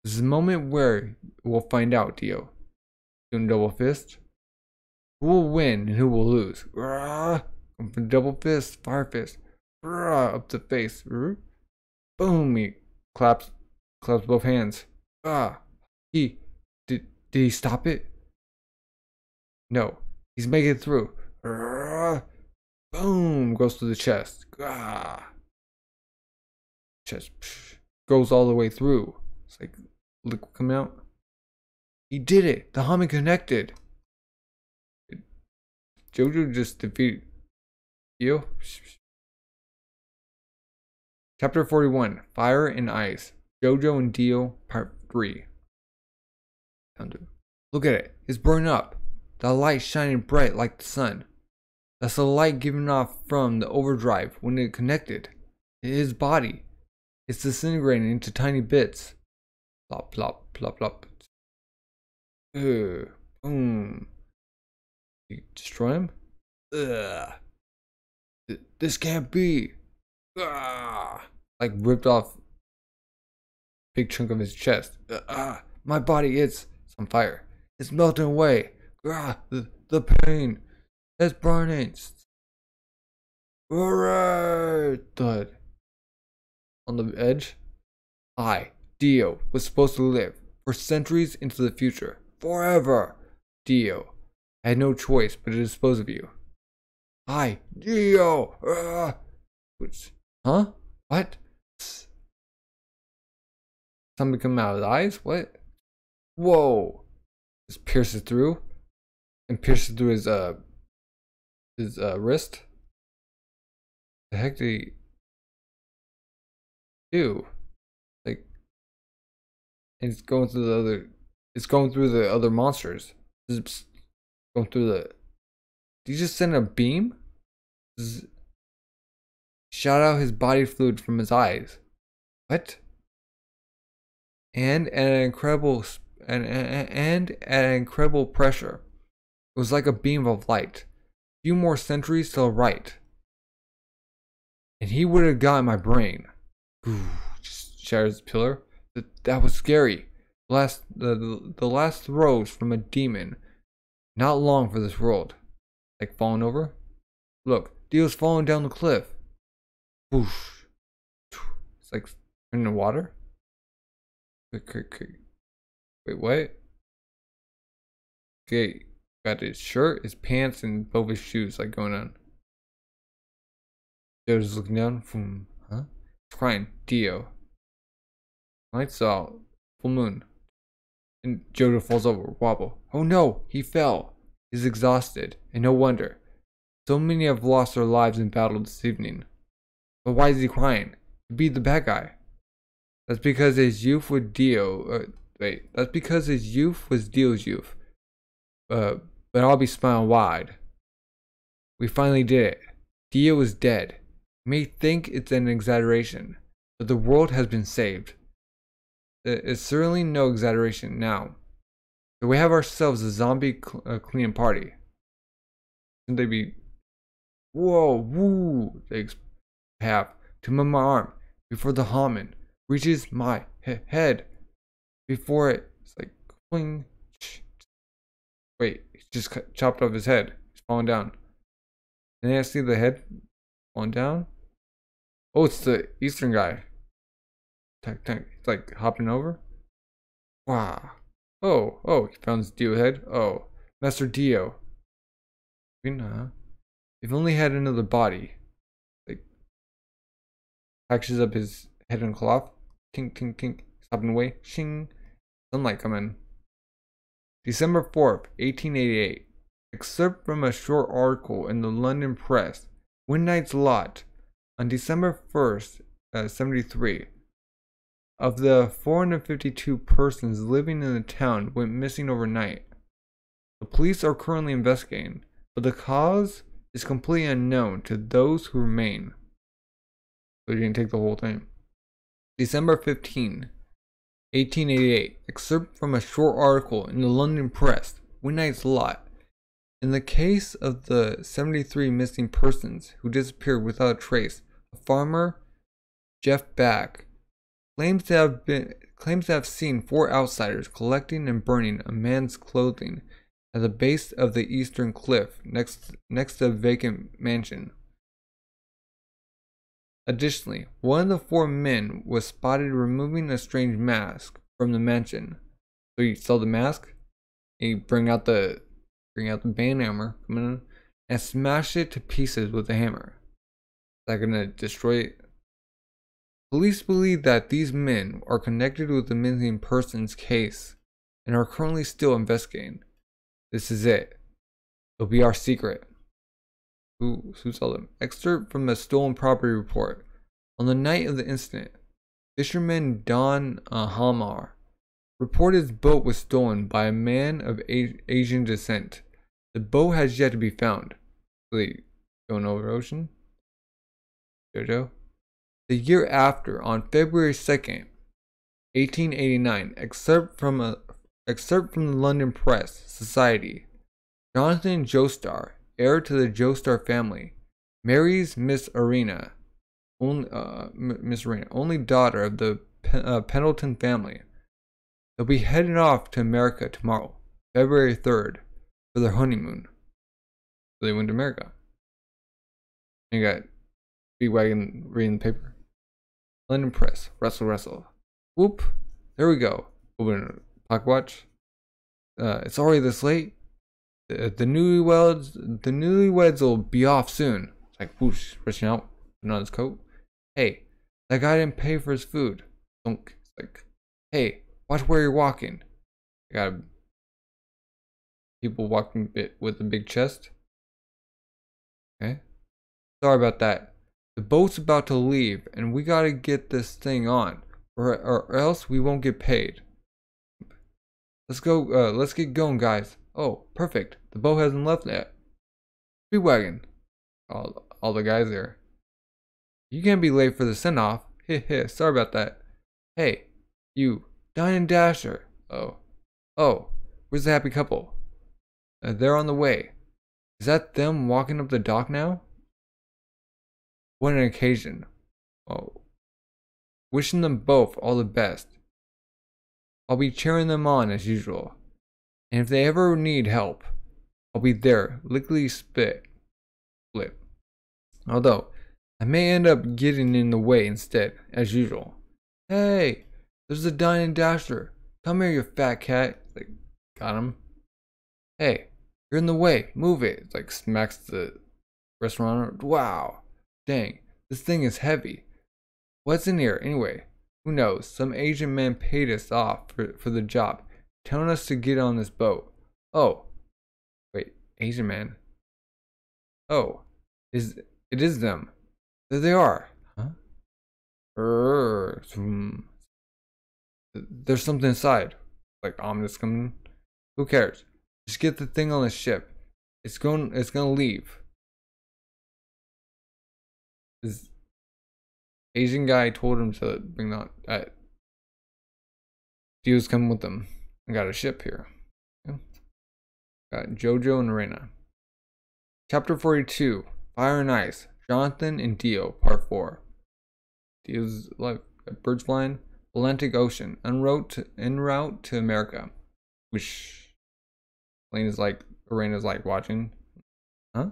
This is the moment where we'll find out, Dio. Doing double fist. Who will win and who will lose? Double fist, fire fist. Up the face. Boom! He claps both hands. Did he stop it? No. He's making it through. Boom! Goes to the chest. Chest goes all the way through. It's like liquid coming out. He did it! The Hami connected! JoJo just defeated you. Chapter 41, Fire and Ice. JoJo and Dio, Part 3. Look at it. It's burning up. The light shining bright like the sun. That's the light given off from the overdrive when it connected. His body. It's disintegrating into tiny bits. Plop, plop, plop, plop. Boom. You destroy him? This can't be. Like ripped off big chunk of his chest. My body is on fire. It's melting away. The pain. It's burning. Alright. Thud. On the edge. I, Dio, was supposed to live for centuries into the future. Forever. Dio. I had no choice but to dispose of you. I, Dio. Huh? What? Something come out of his eyes? What? Whoa! Just pierces through, and pierces through his wrist. The heck did he do? Like, and it's going through the other. It's going through the other monsters. It's going through the. Did you just send a beam? Shot out his body fluid from his eyes. What? And at an incredible pressure. It was like a beam of light. A few more centuries to the right. And he would have gotten my brain. Just shatters the pillar. That was scary. The last throws from a demon. Not long for this world. Like falling over. Look, Dio's falling down the cliff. Whoosh. It's like in the water. Wait, what? Okay, got his shirt, his pants, and both his shoes like going on. They're just looking down. Huh? He's crying. Dio. Lights out. Full moon. And JoJo falls over. Wobble. Oh no! He fell. He's exhausted. And no wonder. So many have lost their lives in battle this evening. But why is he crying? He beat the bad guy. That's because his youth with Dio. That's because his youth was Dio's youth. But I'll be smiling wide. We finally did it. Dio is dead. You may think it's an exaggeration, but the world has been saved. It's certainly no exaggeration now. So we have ourselves a zombie cleaning party. Shouldn't they be? Whoa, woo! They have to move my arm before the Haman reaches my head. Before it's like cling. Wait, he just chopped off his head. He's falling down. And then I see the head falling down. Oh, it's the Eastern guy. It's like hopping over. Wow. Oh, he found his Dio head. Oh, Master Dio. If only had another body. Like, patches up his head and cloth. Tink, tink, tink. Stopping away. Shing. Sunlight come in. December 4th, 1888. Excerpt from a short article in the London Press. Midnight's Lot. On December 1st, 73. Of the 452 persons living in the town went missing overnight. The police are currently investigating, but the cause is completely unknown to those who remain. So you can take the whole thing. December 15, 1888. Excerpt from a short article in the London Press. Midnight's Lot. In the case of the 73 missing persons who disappeared without a trace, a farmer, Jeff Back, claims to have seen 4 outsiders collecting and burning a man's clothing at the base of the eastern cliff next to a vacant mansion. Additionally, one of the 4 men was spotted removing a strange mask from the mansion. So you saw the mask, and you bring out the band hammer, come in, and smash it to pieces with the hammer. Is that gonna destroy it? Police believe that these men are connected with the missing persons case and are currently still investigating. This is it. It'll be our secret. Who saw them? Excerpt from a stolen property report. On the night of the incident, fisherman Don Hamar reported his boat was stolen by a man of Asian descent. The boat has yet to be found. Really going over the ocean? JoJo? The year after, on February 2nd, 1889, excerpt from the London Press Society. Jonathan Joestar, heir to the Joestar family, marries Miss Arena, only daughter of the Pendleton family. They'll be heading off to America tomorrow, February 3rd, for their honeymoon. So they went to America. And you got Big Wagon reading the paper. London Press, wrestle. Whoop, there we go. Open pocket watch. It's already this late. The newlyweds will be off soon. It's like whoosh, reaching out, putting on his coat. Hey, that guy didn't pay for his food. It's like, hey, watch where you're walking. I got people walking with a big chest. Okay, sorry about that. The boat's about to leave, and we gotta get this thing on, or else we won't get paid. Let's go. Let's get going, guys. Oh, perfect. The boat hasn't left yet. Speedwagon. All the guys there. You can't be late for the send-off. Heh. Sorry about that. Hey, you, Dine and Dasher. Oh. Where's the happy couple? They're on the way. Is that them walking up the dock now? What an occasion. Oh. Wishing them both all the best. I'll be cheering them on as usual. And if they ever need help, I'll be there, lickety split. Although, I may end up getting in the way instead, as usual. Hey, there's the Dine and Dasher. Come here, you fat cat. Like, got him. Hey, you're in the way. Move it. It's like smacks the restaurant. Wow. Dang, this thing is heavy. What's in here anyway? Who knows? Some Asian man paid us off for the job, telling us to get on this boat. Oh, wait, Asian man. Oh, it is them. There they are. Huh? There's something inside. Like ominous coming. Who cares? Just get the thing on the ship. It's gonna leave. This Asian guy told him to bring that. He was coming with them. I got a ship here. Yeah. Got JoJo and Reina. Chapter 42. Fire and Ice. Jonathan and Dio. Part 4. Dio's like birds flying. Atlantic Ocean. En route to America. Which Elena's like, Reina's like watching. Huh?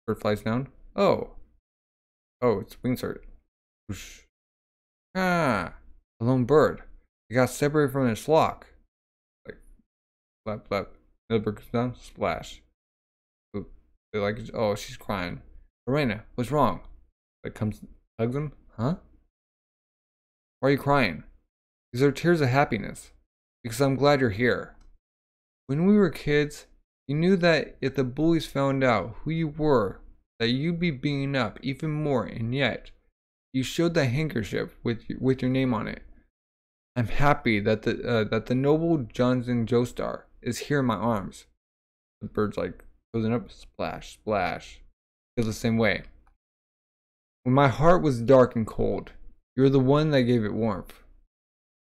Bird flies down. Oh, it's wingsuit. Whoosh. Ah, a lone bird. It got separated from its flock. Like, Slap, slap. Another bird comes down. Splash. Oop. They like, oh, she's crying. Arena, what's wrong? Like comes, hugs him. Huh? Why are you crying? These are tears of happiness. Because I'm glad you're here. When we were kids, you knew that if the bullies found out who you were, that you'd be beaten up even more, and yet you showed the handkerchief with your name on it. I'm happy that the noble Johnson Joestar is here in my arms. The bird's like goes up, splash, splash. Feels the same way. When my heart was dark and cold, you were the one that gave it warmth.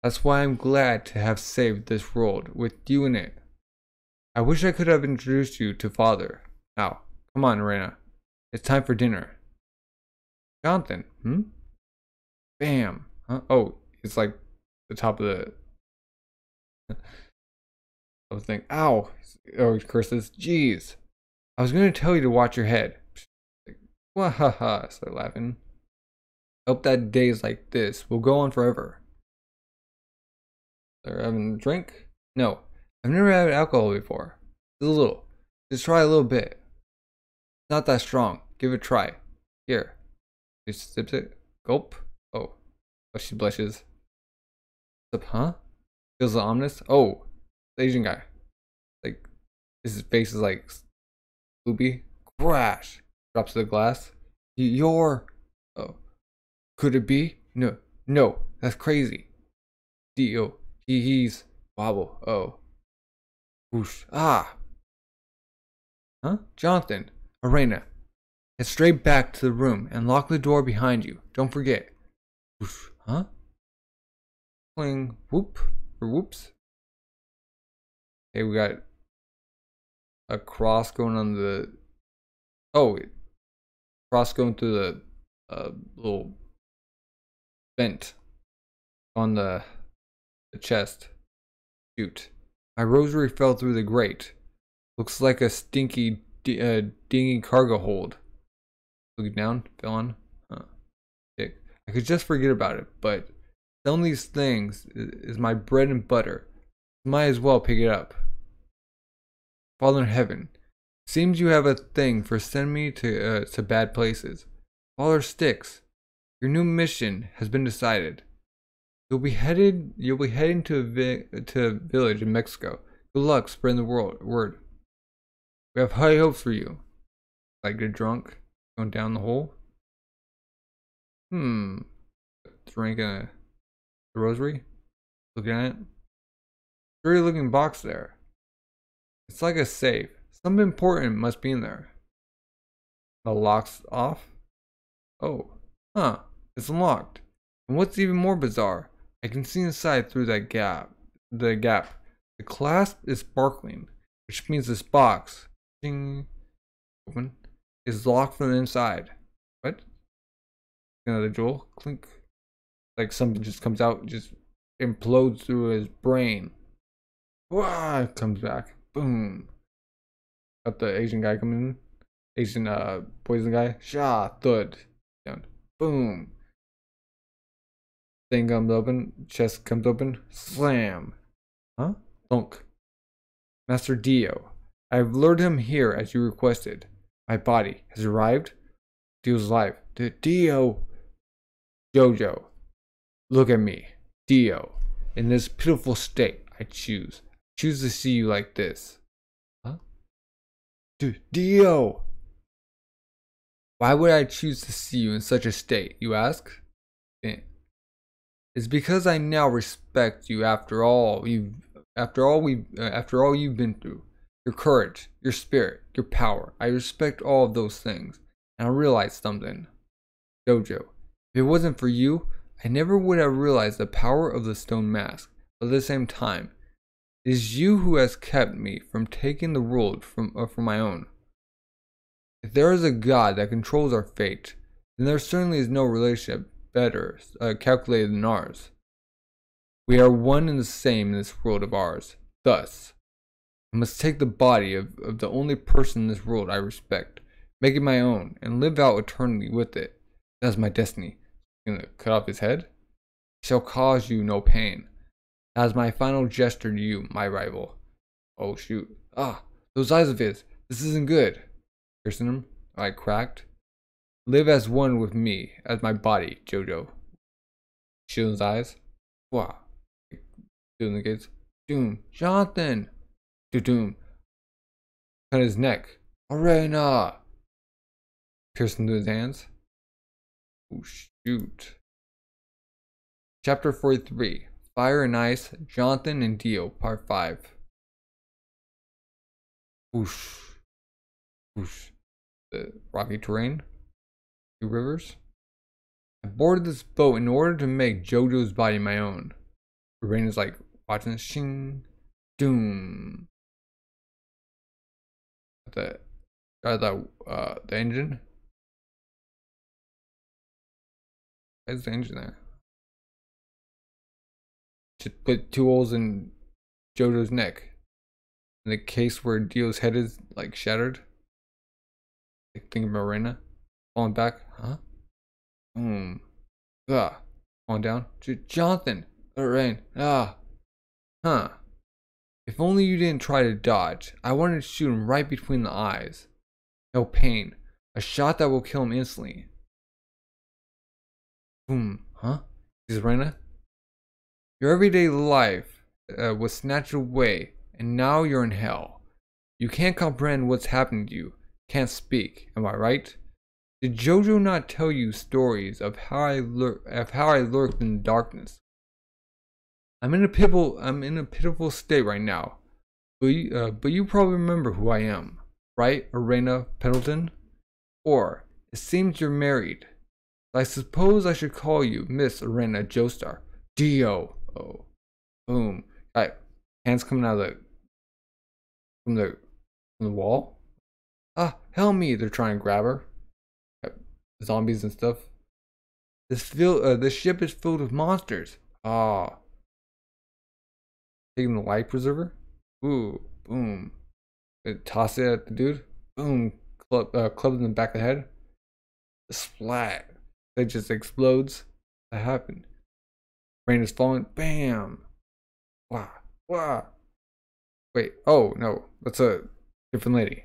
That's why I'm glad to have saved this world with you in it. I wish I could have introduced you to Father. Now, come on, Arena. It's time for dinner. Jonathan, Bam. Huh? Oh, it's like the top of the... I was thinking, ow. Oh, he curses. Jeez. I was going to tell you to watch your head. Like, wahaha. Start laughing. I hope that days like this will go on forever. They're having a drink? No. I've never had alcohol before. Just a little. Just try a little bit. It's not that strong. Give it a try. Here. She sips it. Gulp. Oh. Oh, she blushes. Up, huh? Feels ominous. Oh. The Asian guy. Like, his face is like loopy. Crash. Drops to the glass. You're... Oh. Could it be? No. No. That's crazy. Dio. He's... Wobble. Oh. Whoosh. Ah. Huh? Jonathan. Arena. Head straight back to the room and lock the door behind you. Don't forget. Whoosh. Huh? Playing whoop or whoops. Okay, we got a cross going on the... Oh, cross going through the little vent on the chest. Shoot. My rosary fell through the grate. Looks like a stinky, dingy cargo hold. Looking down, fell on. I could just forget about it, but selling these things is my bread and butter. Might as well pick it up. Father in heaven, seems you have a thing for sending me to bad places. Father Styx, your new mission has been decided. You'll be heading to a village in Mexico. Good luck spreading the word. We have high hopes for you. Like get drunk, going down the hole. Drinking the rosary. Looking at it. Dirty looking box there. It's like a safe. Something important must be in there. The lock's off. Oh, huh. It's unlocked. And what's even more bizarre, I can see inside through that gap. The clasp is sparkling, which means this box, open, is locked from the inside. What? Another jewel, clink. Like something just comes out, just implodes through his brain. Wah! Comes back. Boom. Got the Asian guy coming in. Asian poison guy. Sha, thud. Down. Boom. Thing comes open. Chest comes open. Slam. Huh? Thunk. Master Dio. I've lured him here as you requested. My body has arrived. Dio's alive. Dio. JoJo. Look at me. Dio. In this pitiful state, I choose to see you like this. Huh? Dude, Dio! Why would I choose to see you in such a state, you ask? It's because I now respect you after all you've been through. Your courage, your spirit, your power. I respect all of those things. And I realized something. JoJo, if it wasn't for you, I never would have realized the power of the stone mask. But at the same time, it is you who has kept me from taking the world from my own. If there is a God that controls our fate, then there certainly is no relationship better calculated than ours. We are one and the same in this world of ours. Thus, I must take the body of the only person in this world I respect, make it my own, and live out eternally with it. That is my destiny. I'm gonna cut off his head. I shall cause you no pain. That is my final gesture to you, my rival. Oh shoot. Ah, those eyes of his. This isn't good. Piercing him. I cracked. Live as one with me, as my body, JoJo. Shielding his eyes. Wow. Shielding the gates. Doom. Jonathan. Doom. Cut his neck. Arena. Piercing through his hands. Oh shoot. Chapter 43. Fire and Ice, Jonathan and Dio, Part 5. Whoosh. Whoosh. The rocky terrain. 2 rivers. I boarded this boat in order to make JoJo's body my own. Reina's like watching this. Shing. Doom. The engine. Why is the engine there? Just put 2 holes in JoJo's neck. In the case where Dio's head is like shattered. Like thinking about Reina. Falling back. Huh? Boom. Ah. Falling down. Jonathan. Rain. Ah. Huh. If only you didn't try to dodge. I wanted to shoot him right between the eyes. No pain. A shot that will kill him instantly. Boom. Huh? Is Reina? Your everyday life was snatched away, and now you're in hell. You can't comprehend what's happening to you. Can't speak. Am I right? Did JoJo not tell you stories of how I lurked in the darkness? I'm in a pitiful state right now. But you probably remember who I am, right, Arena Pendleton? Or it seems you're married. I suppose I should call you Miss Arena Joestar. Dio. Oh, boom! Alright, hands coming out of from the wall. Ah, help me! They're trying to grab her. Zombies and stuff. This ship is filled with monsters. Ah. Taking the life preserver. Ooh, boom. Toss it at the dude. Boom. Club in the back of the head. Splat. It just explodes. That happened. Rain is falling. Bam. Wow. Wow. Wait. Oh no. That's a different lady.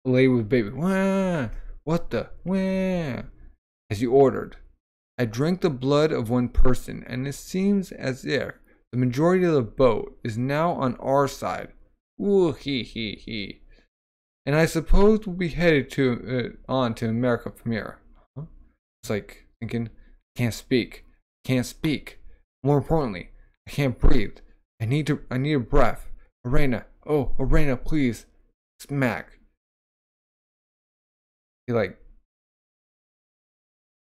A lady with baby. Wah. What the? Wah. As you ordered. I drank the blood of one person, and it seems as if the majority of the boat is now on our side. Ooh, he. And I suppose we'll be headed on to America from here. Huh? It's like thinking, can't speak. More importantly, I can't breathe. I need a breath. Arena, oh, Arena, please. Smack. He like,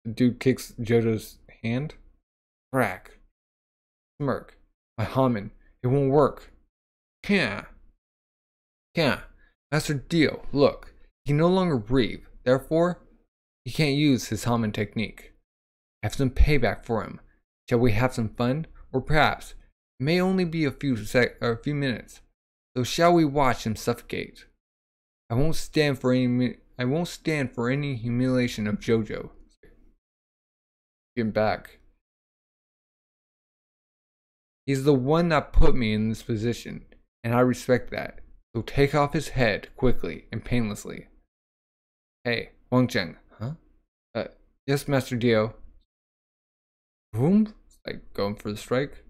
the dude kicks JoJo's hand. Crack. Smirk. My Haman, it won't work. Can't. Master Dio, look, he can no longer breathe. Therefore, he can't use his Haman technique. I have some payback for him. Shall we have some fun? Or perhaps it may only be a few minutes. So shall we watch him suffocate? I won't stand for any humiliation of JoJo. Get him back. He's the one that put me in this position, and I respect that. So take off his head quickly and painlessly. Hey, Wang Cheng, huh? Yes, Master Dio. Boom? Like going for the strike.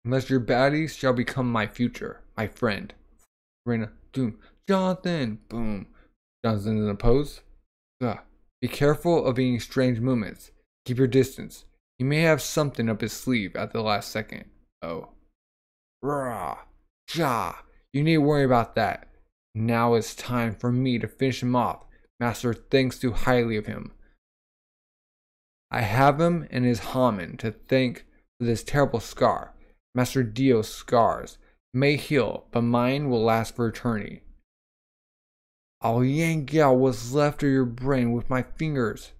Unless your baddies shall become my future, my friend. Reina, doom. Jonathan, boom. Jonathan in a pose. Ugh. Be careful of any strange movements. Keep your distance. He may have something up his sleeve at the last second. Oh. Rah. Ja. You need to worry about that. Now it's time for me to finish him off. Master thinks too highly of him. I have him and his Haman to thank for this terrible scar. Master Dio's scars may heal, but mine will last for eternity. I'll yank out what's left of your brain with my fingers.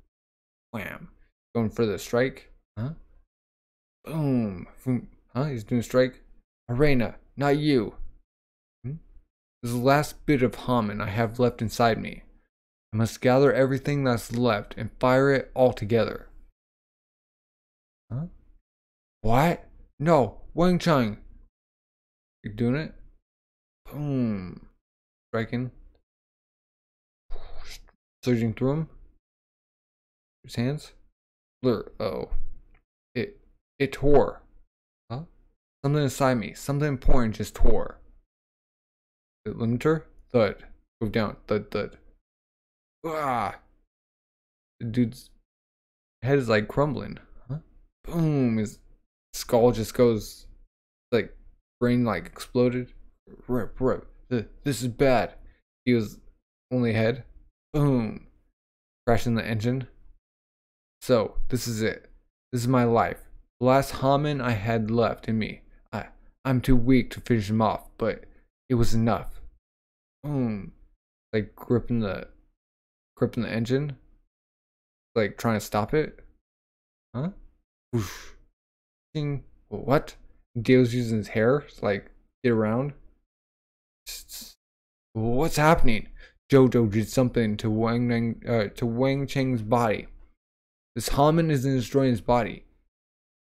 Wham. Going for the strike. Huh? Boom. Huh? He's doing a strike. Arena, not you. This is the last bit of Haman I have left inside me. I must gather everything that's left and fire it all together. Huh? What? No, Wang Cheng. You doing it? Boom. Striking. Surging through him. His hands. Blur. Oh. It tore. Huh? Something inside me. Something important just tore. The limiter. Thud. Move down. Thud, thud. Ah. The dude's head is like crumbling. Huh? Boom. His skull just goes like brain like exploded. Rip, rip. This is bad. He was only head. Boom. Crashing the engine. So, this is it. This is my life. The last Haman I had left in me. I'm too weak to finish him off, but it was enough. Boom. Like gripping the engine. Like trying to stop it. Huh? Whoosh. What? Dale's using his hair to like get around. What's happening? JoJo did something to Wang Cheng's body. This Haman isn't destroying his body.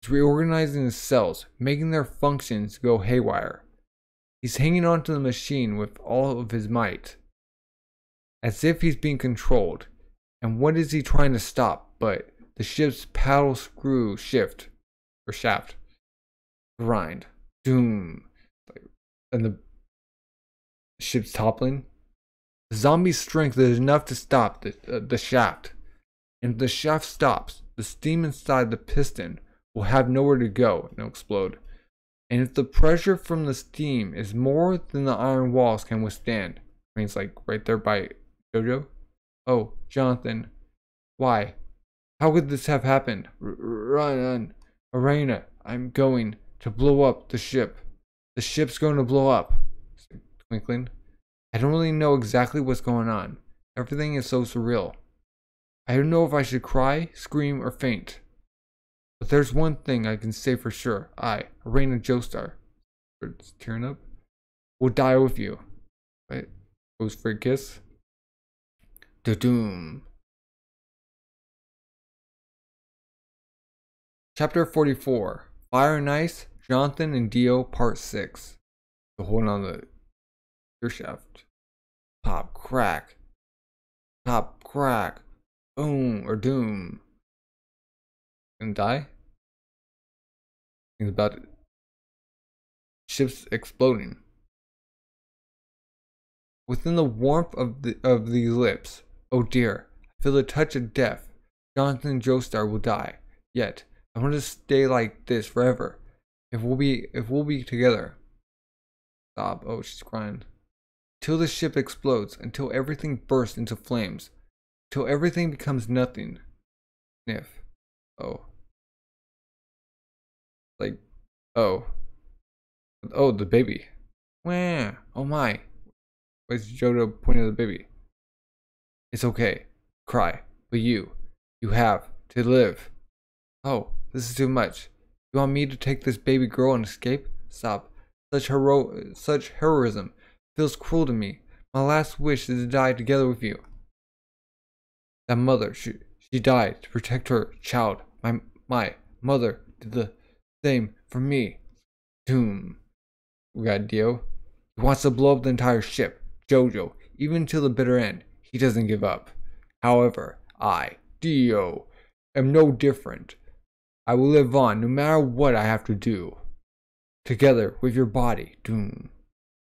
It's reorganizing his cells, making their functions go haywire. He's hanging onto the machine with all of his might, as if he's being controlled. And what is he trying to stop but the ship's paddle screw shaft. Grind. Doom. And the ship's toppling. The zombie's strength is enough to stop the shaft. And if the shaft stops, the steam inside the piston will have nowhere to go and it'll explode. And if the pressure from the steam is more than the iron walls can withstand, I mean, it's like right there by JoJo. Oh, Jonathan, why? How could this have happened? Run, Arena, I'm going to blow up the ship. The ship's going to blow up. Twinkling. I don't really know exactly what's going on. Everything is so surreal. I don't know if I should cry, scream, or faint. But there's one thing I can say for sure. I, Arena Joestar, tearing up, will die with you. Wait, goes for a kiss. Da-doom. Chapter 44. Fire and Ice, Jonathan and Dio, Part 6. So holding on the gear shaft. Pop, crack. Pop, crack. Boom, or doom. Gonna die? Things about it. Ships exploding. Within the warmth of these lips, oh dear, I feel the touch of death. Jonathan and Joestar will die. Yet, I want to stay like this forever. If we'll be together. Stop. Oh, she's crying. Till the ship explodes, until everything bursts into flames, till everything becomes nothing. Sniff. Oh. Like, oh. Oh, the baby. Wah. Oh my. Where's JoJo pointing at the baby? It's okay. Cry. But you have to live. Oh, this is too much. You want me to take this baby girl and escape? Stop. Such heroism feels cruel to me. My last wish is to die together with you. That mother, she died to protect her child. My mother did the same for me. Doom. We got Dio. He wants to blow up the entire ship. JoJo, even till the bitter end, he doesn't give up. However, I, Dio, am no different. I will live on no matter what I have to do. Together with your body. Doom.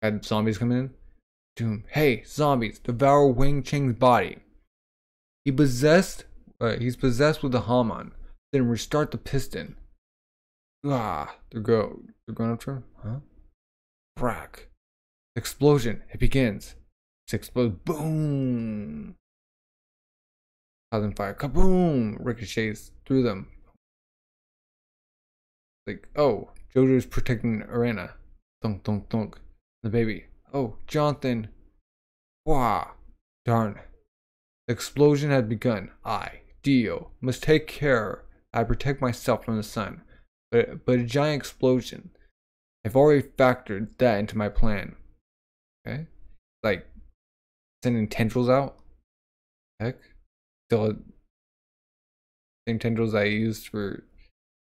Had zombies come in. Doom. Hey, zombies, devour Wang Cheng's body. He's possessed with the Haman. Then restart the piston. Ah, they're going after him? Huh? Crack. Explosion. It begins. It explodes. Boom. Thousand fire. Kaboom. Ricochets through them. Like, oh, JoJo's protecting Arena. Thunk, thunk, thunk. The baby. Oh, Jonathan. Wah. Darn. The explosion had begun. I, Dio, must take care. I protect myself from the sun. But a giant explosion. I've already factored that into my plan. Okay? Like, sending tendrils out. Heck. Still same tendrils I used for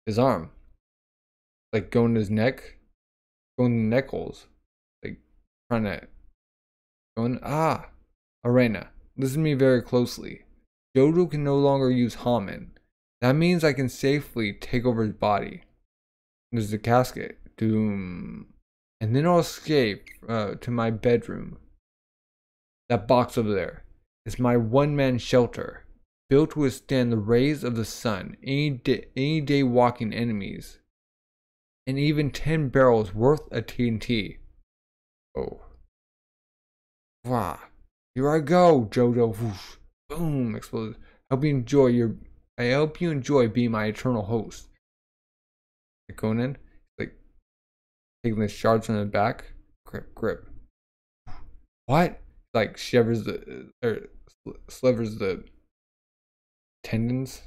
his arm. Like going to his neck. Going to the neck holes. Like trying to go in. Ah, Arena, listen to me very closely. JoJo can no longer use Hamen. That means I can safely take over his body. There's the casket. Doom. And then I'll escape to my bedroom. That box over there is my one-man shelter, built to withstand the rays of the sun, any day walking enemies, and even 10 barrels worth of TNT. Oh. Wow. Here I go, JoJo. Whoosh. Boom. Explodes. I hope you enjoy being my eternal host. Going in, like taking the shards from the back. Grip. What? Like shivers slivers the tendons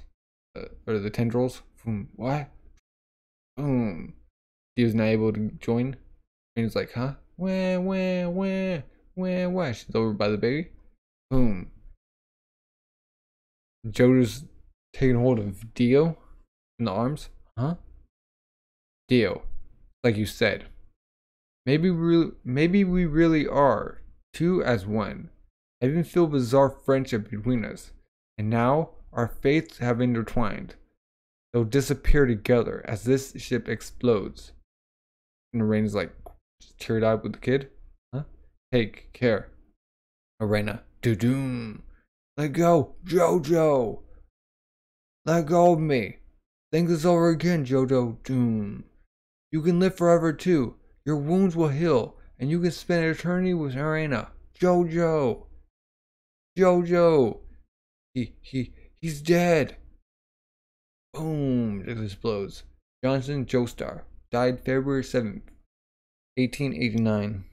or the tendrils. What? Boom. He was not able to join. And he's like, huh? Where? She's over by the baby. Boom. JoJo's taking hold of Dio in the arms. Huh? Dio, like you said. Maybe we really are two as one. I even feel bizarre friendship between us. And now our fates have intertwined. They'll disappear together as this ship explodes. And Arena's like teary-eyed with the kid. Huh? Take care. Arena. Doom. Let go, JoJo. Let go of me. Think this over again, JoJo. Doom. You can live forever too. Your wounds will heal, and you can spend eternity with Arena. JoJo. He's dead. Boom. It explodes. Johnson Joestar died February 7th, 1889.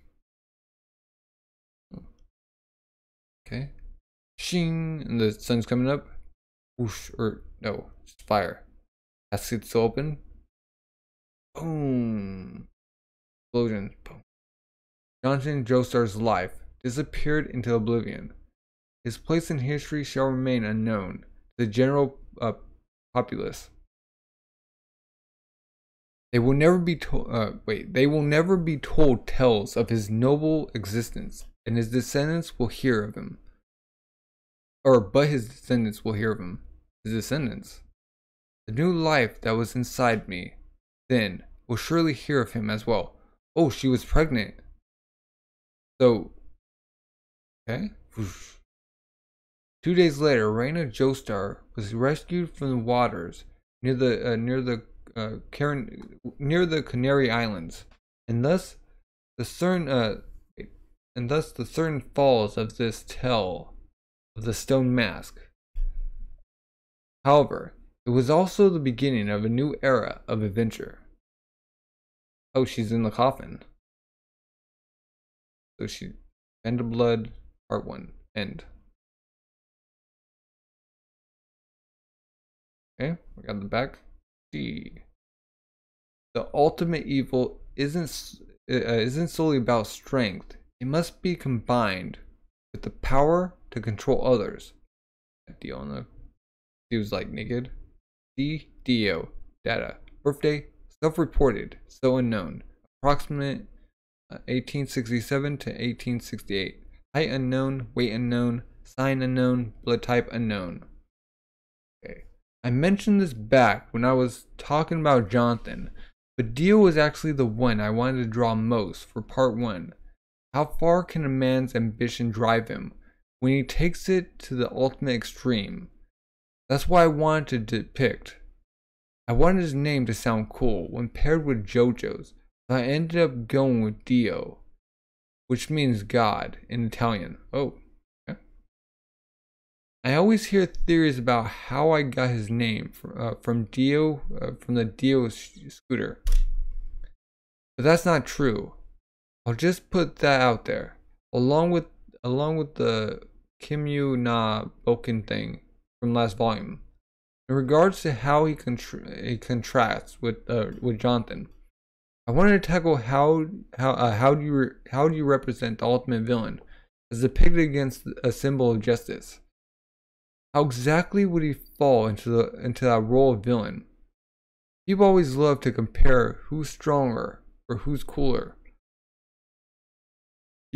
Okay. Shing, and the sun's coming up. Whoosh, or no, it's fire. Casket's open. Boom. Explosion. Boom. Johnson Joestar's life disappeared into oblivion. His place in history shall remain unknown to the general populace. They will never be told. They will never be told tales of his noble existence, and his descendants will hear of him. But his descendants will hear of him. His descendants. The new life that was inside me then will surely hear of him as well. Oh, she was pregnant. So, okay. 2 days later, Reina Joestar was rescued from the waters near the Canary Islands, and thus the certain falls of this tale of the stone mask. However, it was also the beginning of a new era of adventure. Oh, she's in the coffin. So she Bend of Blood, Part 1, end. Okay, we got the back. C. The ultimate evil isn't solely about strength. It must be combined with the power to control others. Dio on the. He was like naked. D. Dio. Data. Birthday. Self-reported. So unknown. Approximate 1867 to 1868. Height unknown. Weight unknown. Sign unknown. Blood type unknown. Okay. I mentioned this back when I was talking about Jonathan, but Dio was actually the one I wanted to draw most for part 1. How far can a man's ambition drive him when he takes it to the ultimate extreme? That's why I wanted to depict. I wanted his name to sound cool when paired with JoJo's, so I ended up going with Dio, which means God in Italian. Oh, okay. I always hear theories about how I got his name from the Dio scooter, but that's not true. I'll just put that out there, along with the Kimyu na Boken thing from last volume. In regards to how he contrasts with Jonathan, I wanted to tackle how do you represent the ultimate villain as depicted against a symbol of justice. How exactly would he fall into that role of villain? People always love to compare who's stronger or who's cooler.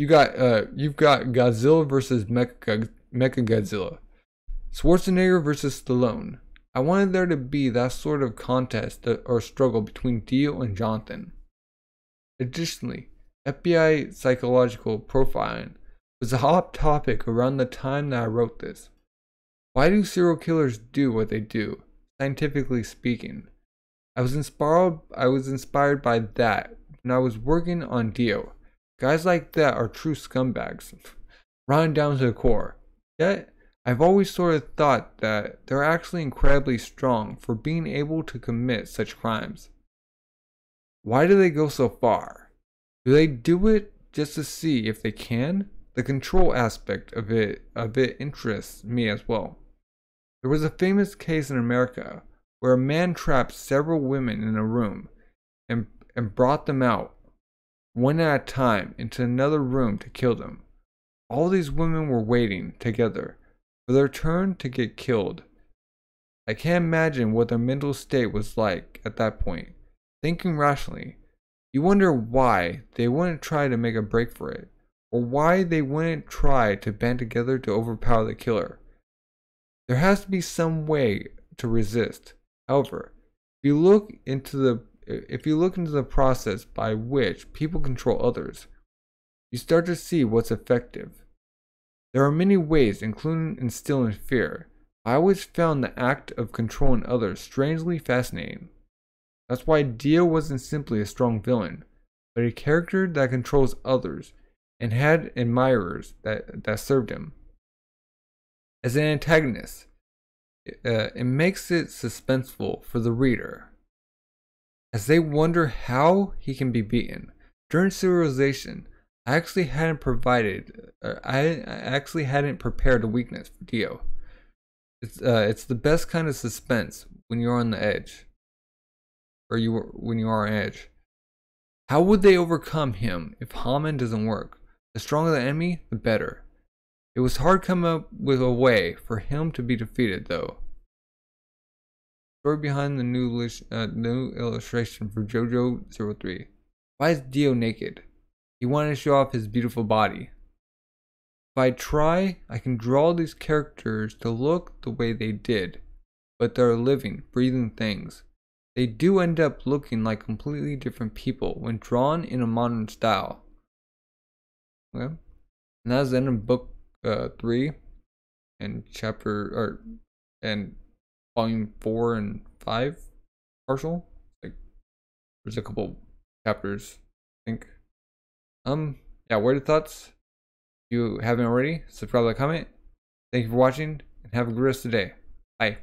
you've got Godzilla versus Mechagodzilla. Schwarzenegger versus Stallone. I wanted there to be that sort of contest or struggle between Dio and Jonathan. Additionally, FBI psychological profiling was a hot topic around the time that I wrote this. Why do serial killers do what they do, scientifically speaking? I was inspired by that when I was working on Dio. Guys like that are true scumbags, rotten down to the core. Yet, I've always sort of thought that they're actually incredibly strong for being able to commit such crimes. Why do they go so far? Do they do it just to see if they can? The control aspect of it interests me as well. There was a famous case in America where a man trapped several women in a room and brought them out, one at a time, into another room to kill them. All these women were waiting together for their turn to get killed. I can't imagine what their mental state was like at that point. Thinking rationally, you wonder why they wouldn't try to make a break for it, or why they wouldn't try to band together to overpower the killer. There has to be some way to resist. However, if you look into the process by which people control others, you start to see what's effective. There are many ways, including instilling fear. I always found the act of controlling others strangely fascinating. That's why Dio wasn't simply a strong villain, but a character that controls others and had admirers that served him. As an antagonist, it makes it suspenseful for the reader, as they wonder how he can be beaten. During serialization, I actually hadn't prepared a weakness for Dio. It's the best kind of suspense when you're on the edge, when you are on edge. How would they overcome him if Haman doesn't work? The stronger the enemy, the better. It was hard coming up with a way for him to be defeated, though. Story behind the new illustration for JoJo 03. Why is Dio naked? He wanted to show off his beautiful body. If I try, I can draw these characters to look the way they did, but they're living, breathing things. They do end up looking like completely different people when drawn in a modern style. Okay. And that's the end of book 3 and and volume 4 and 5 partial. Like, there's a couple chapters, I think. Yeah, what are your thoughts? If you haven't already, subscribe, like, comment. Thank you for watching, and have a good rest of the day. Bye.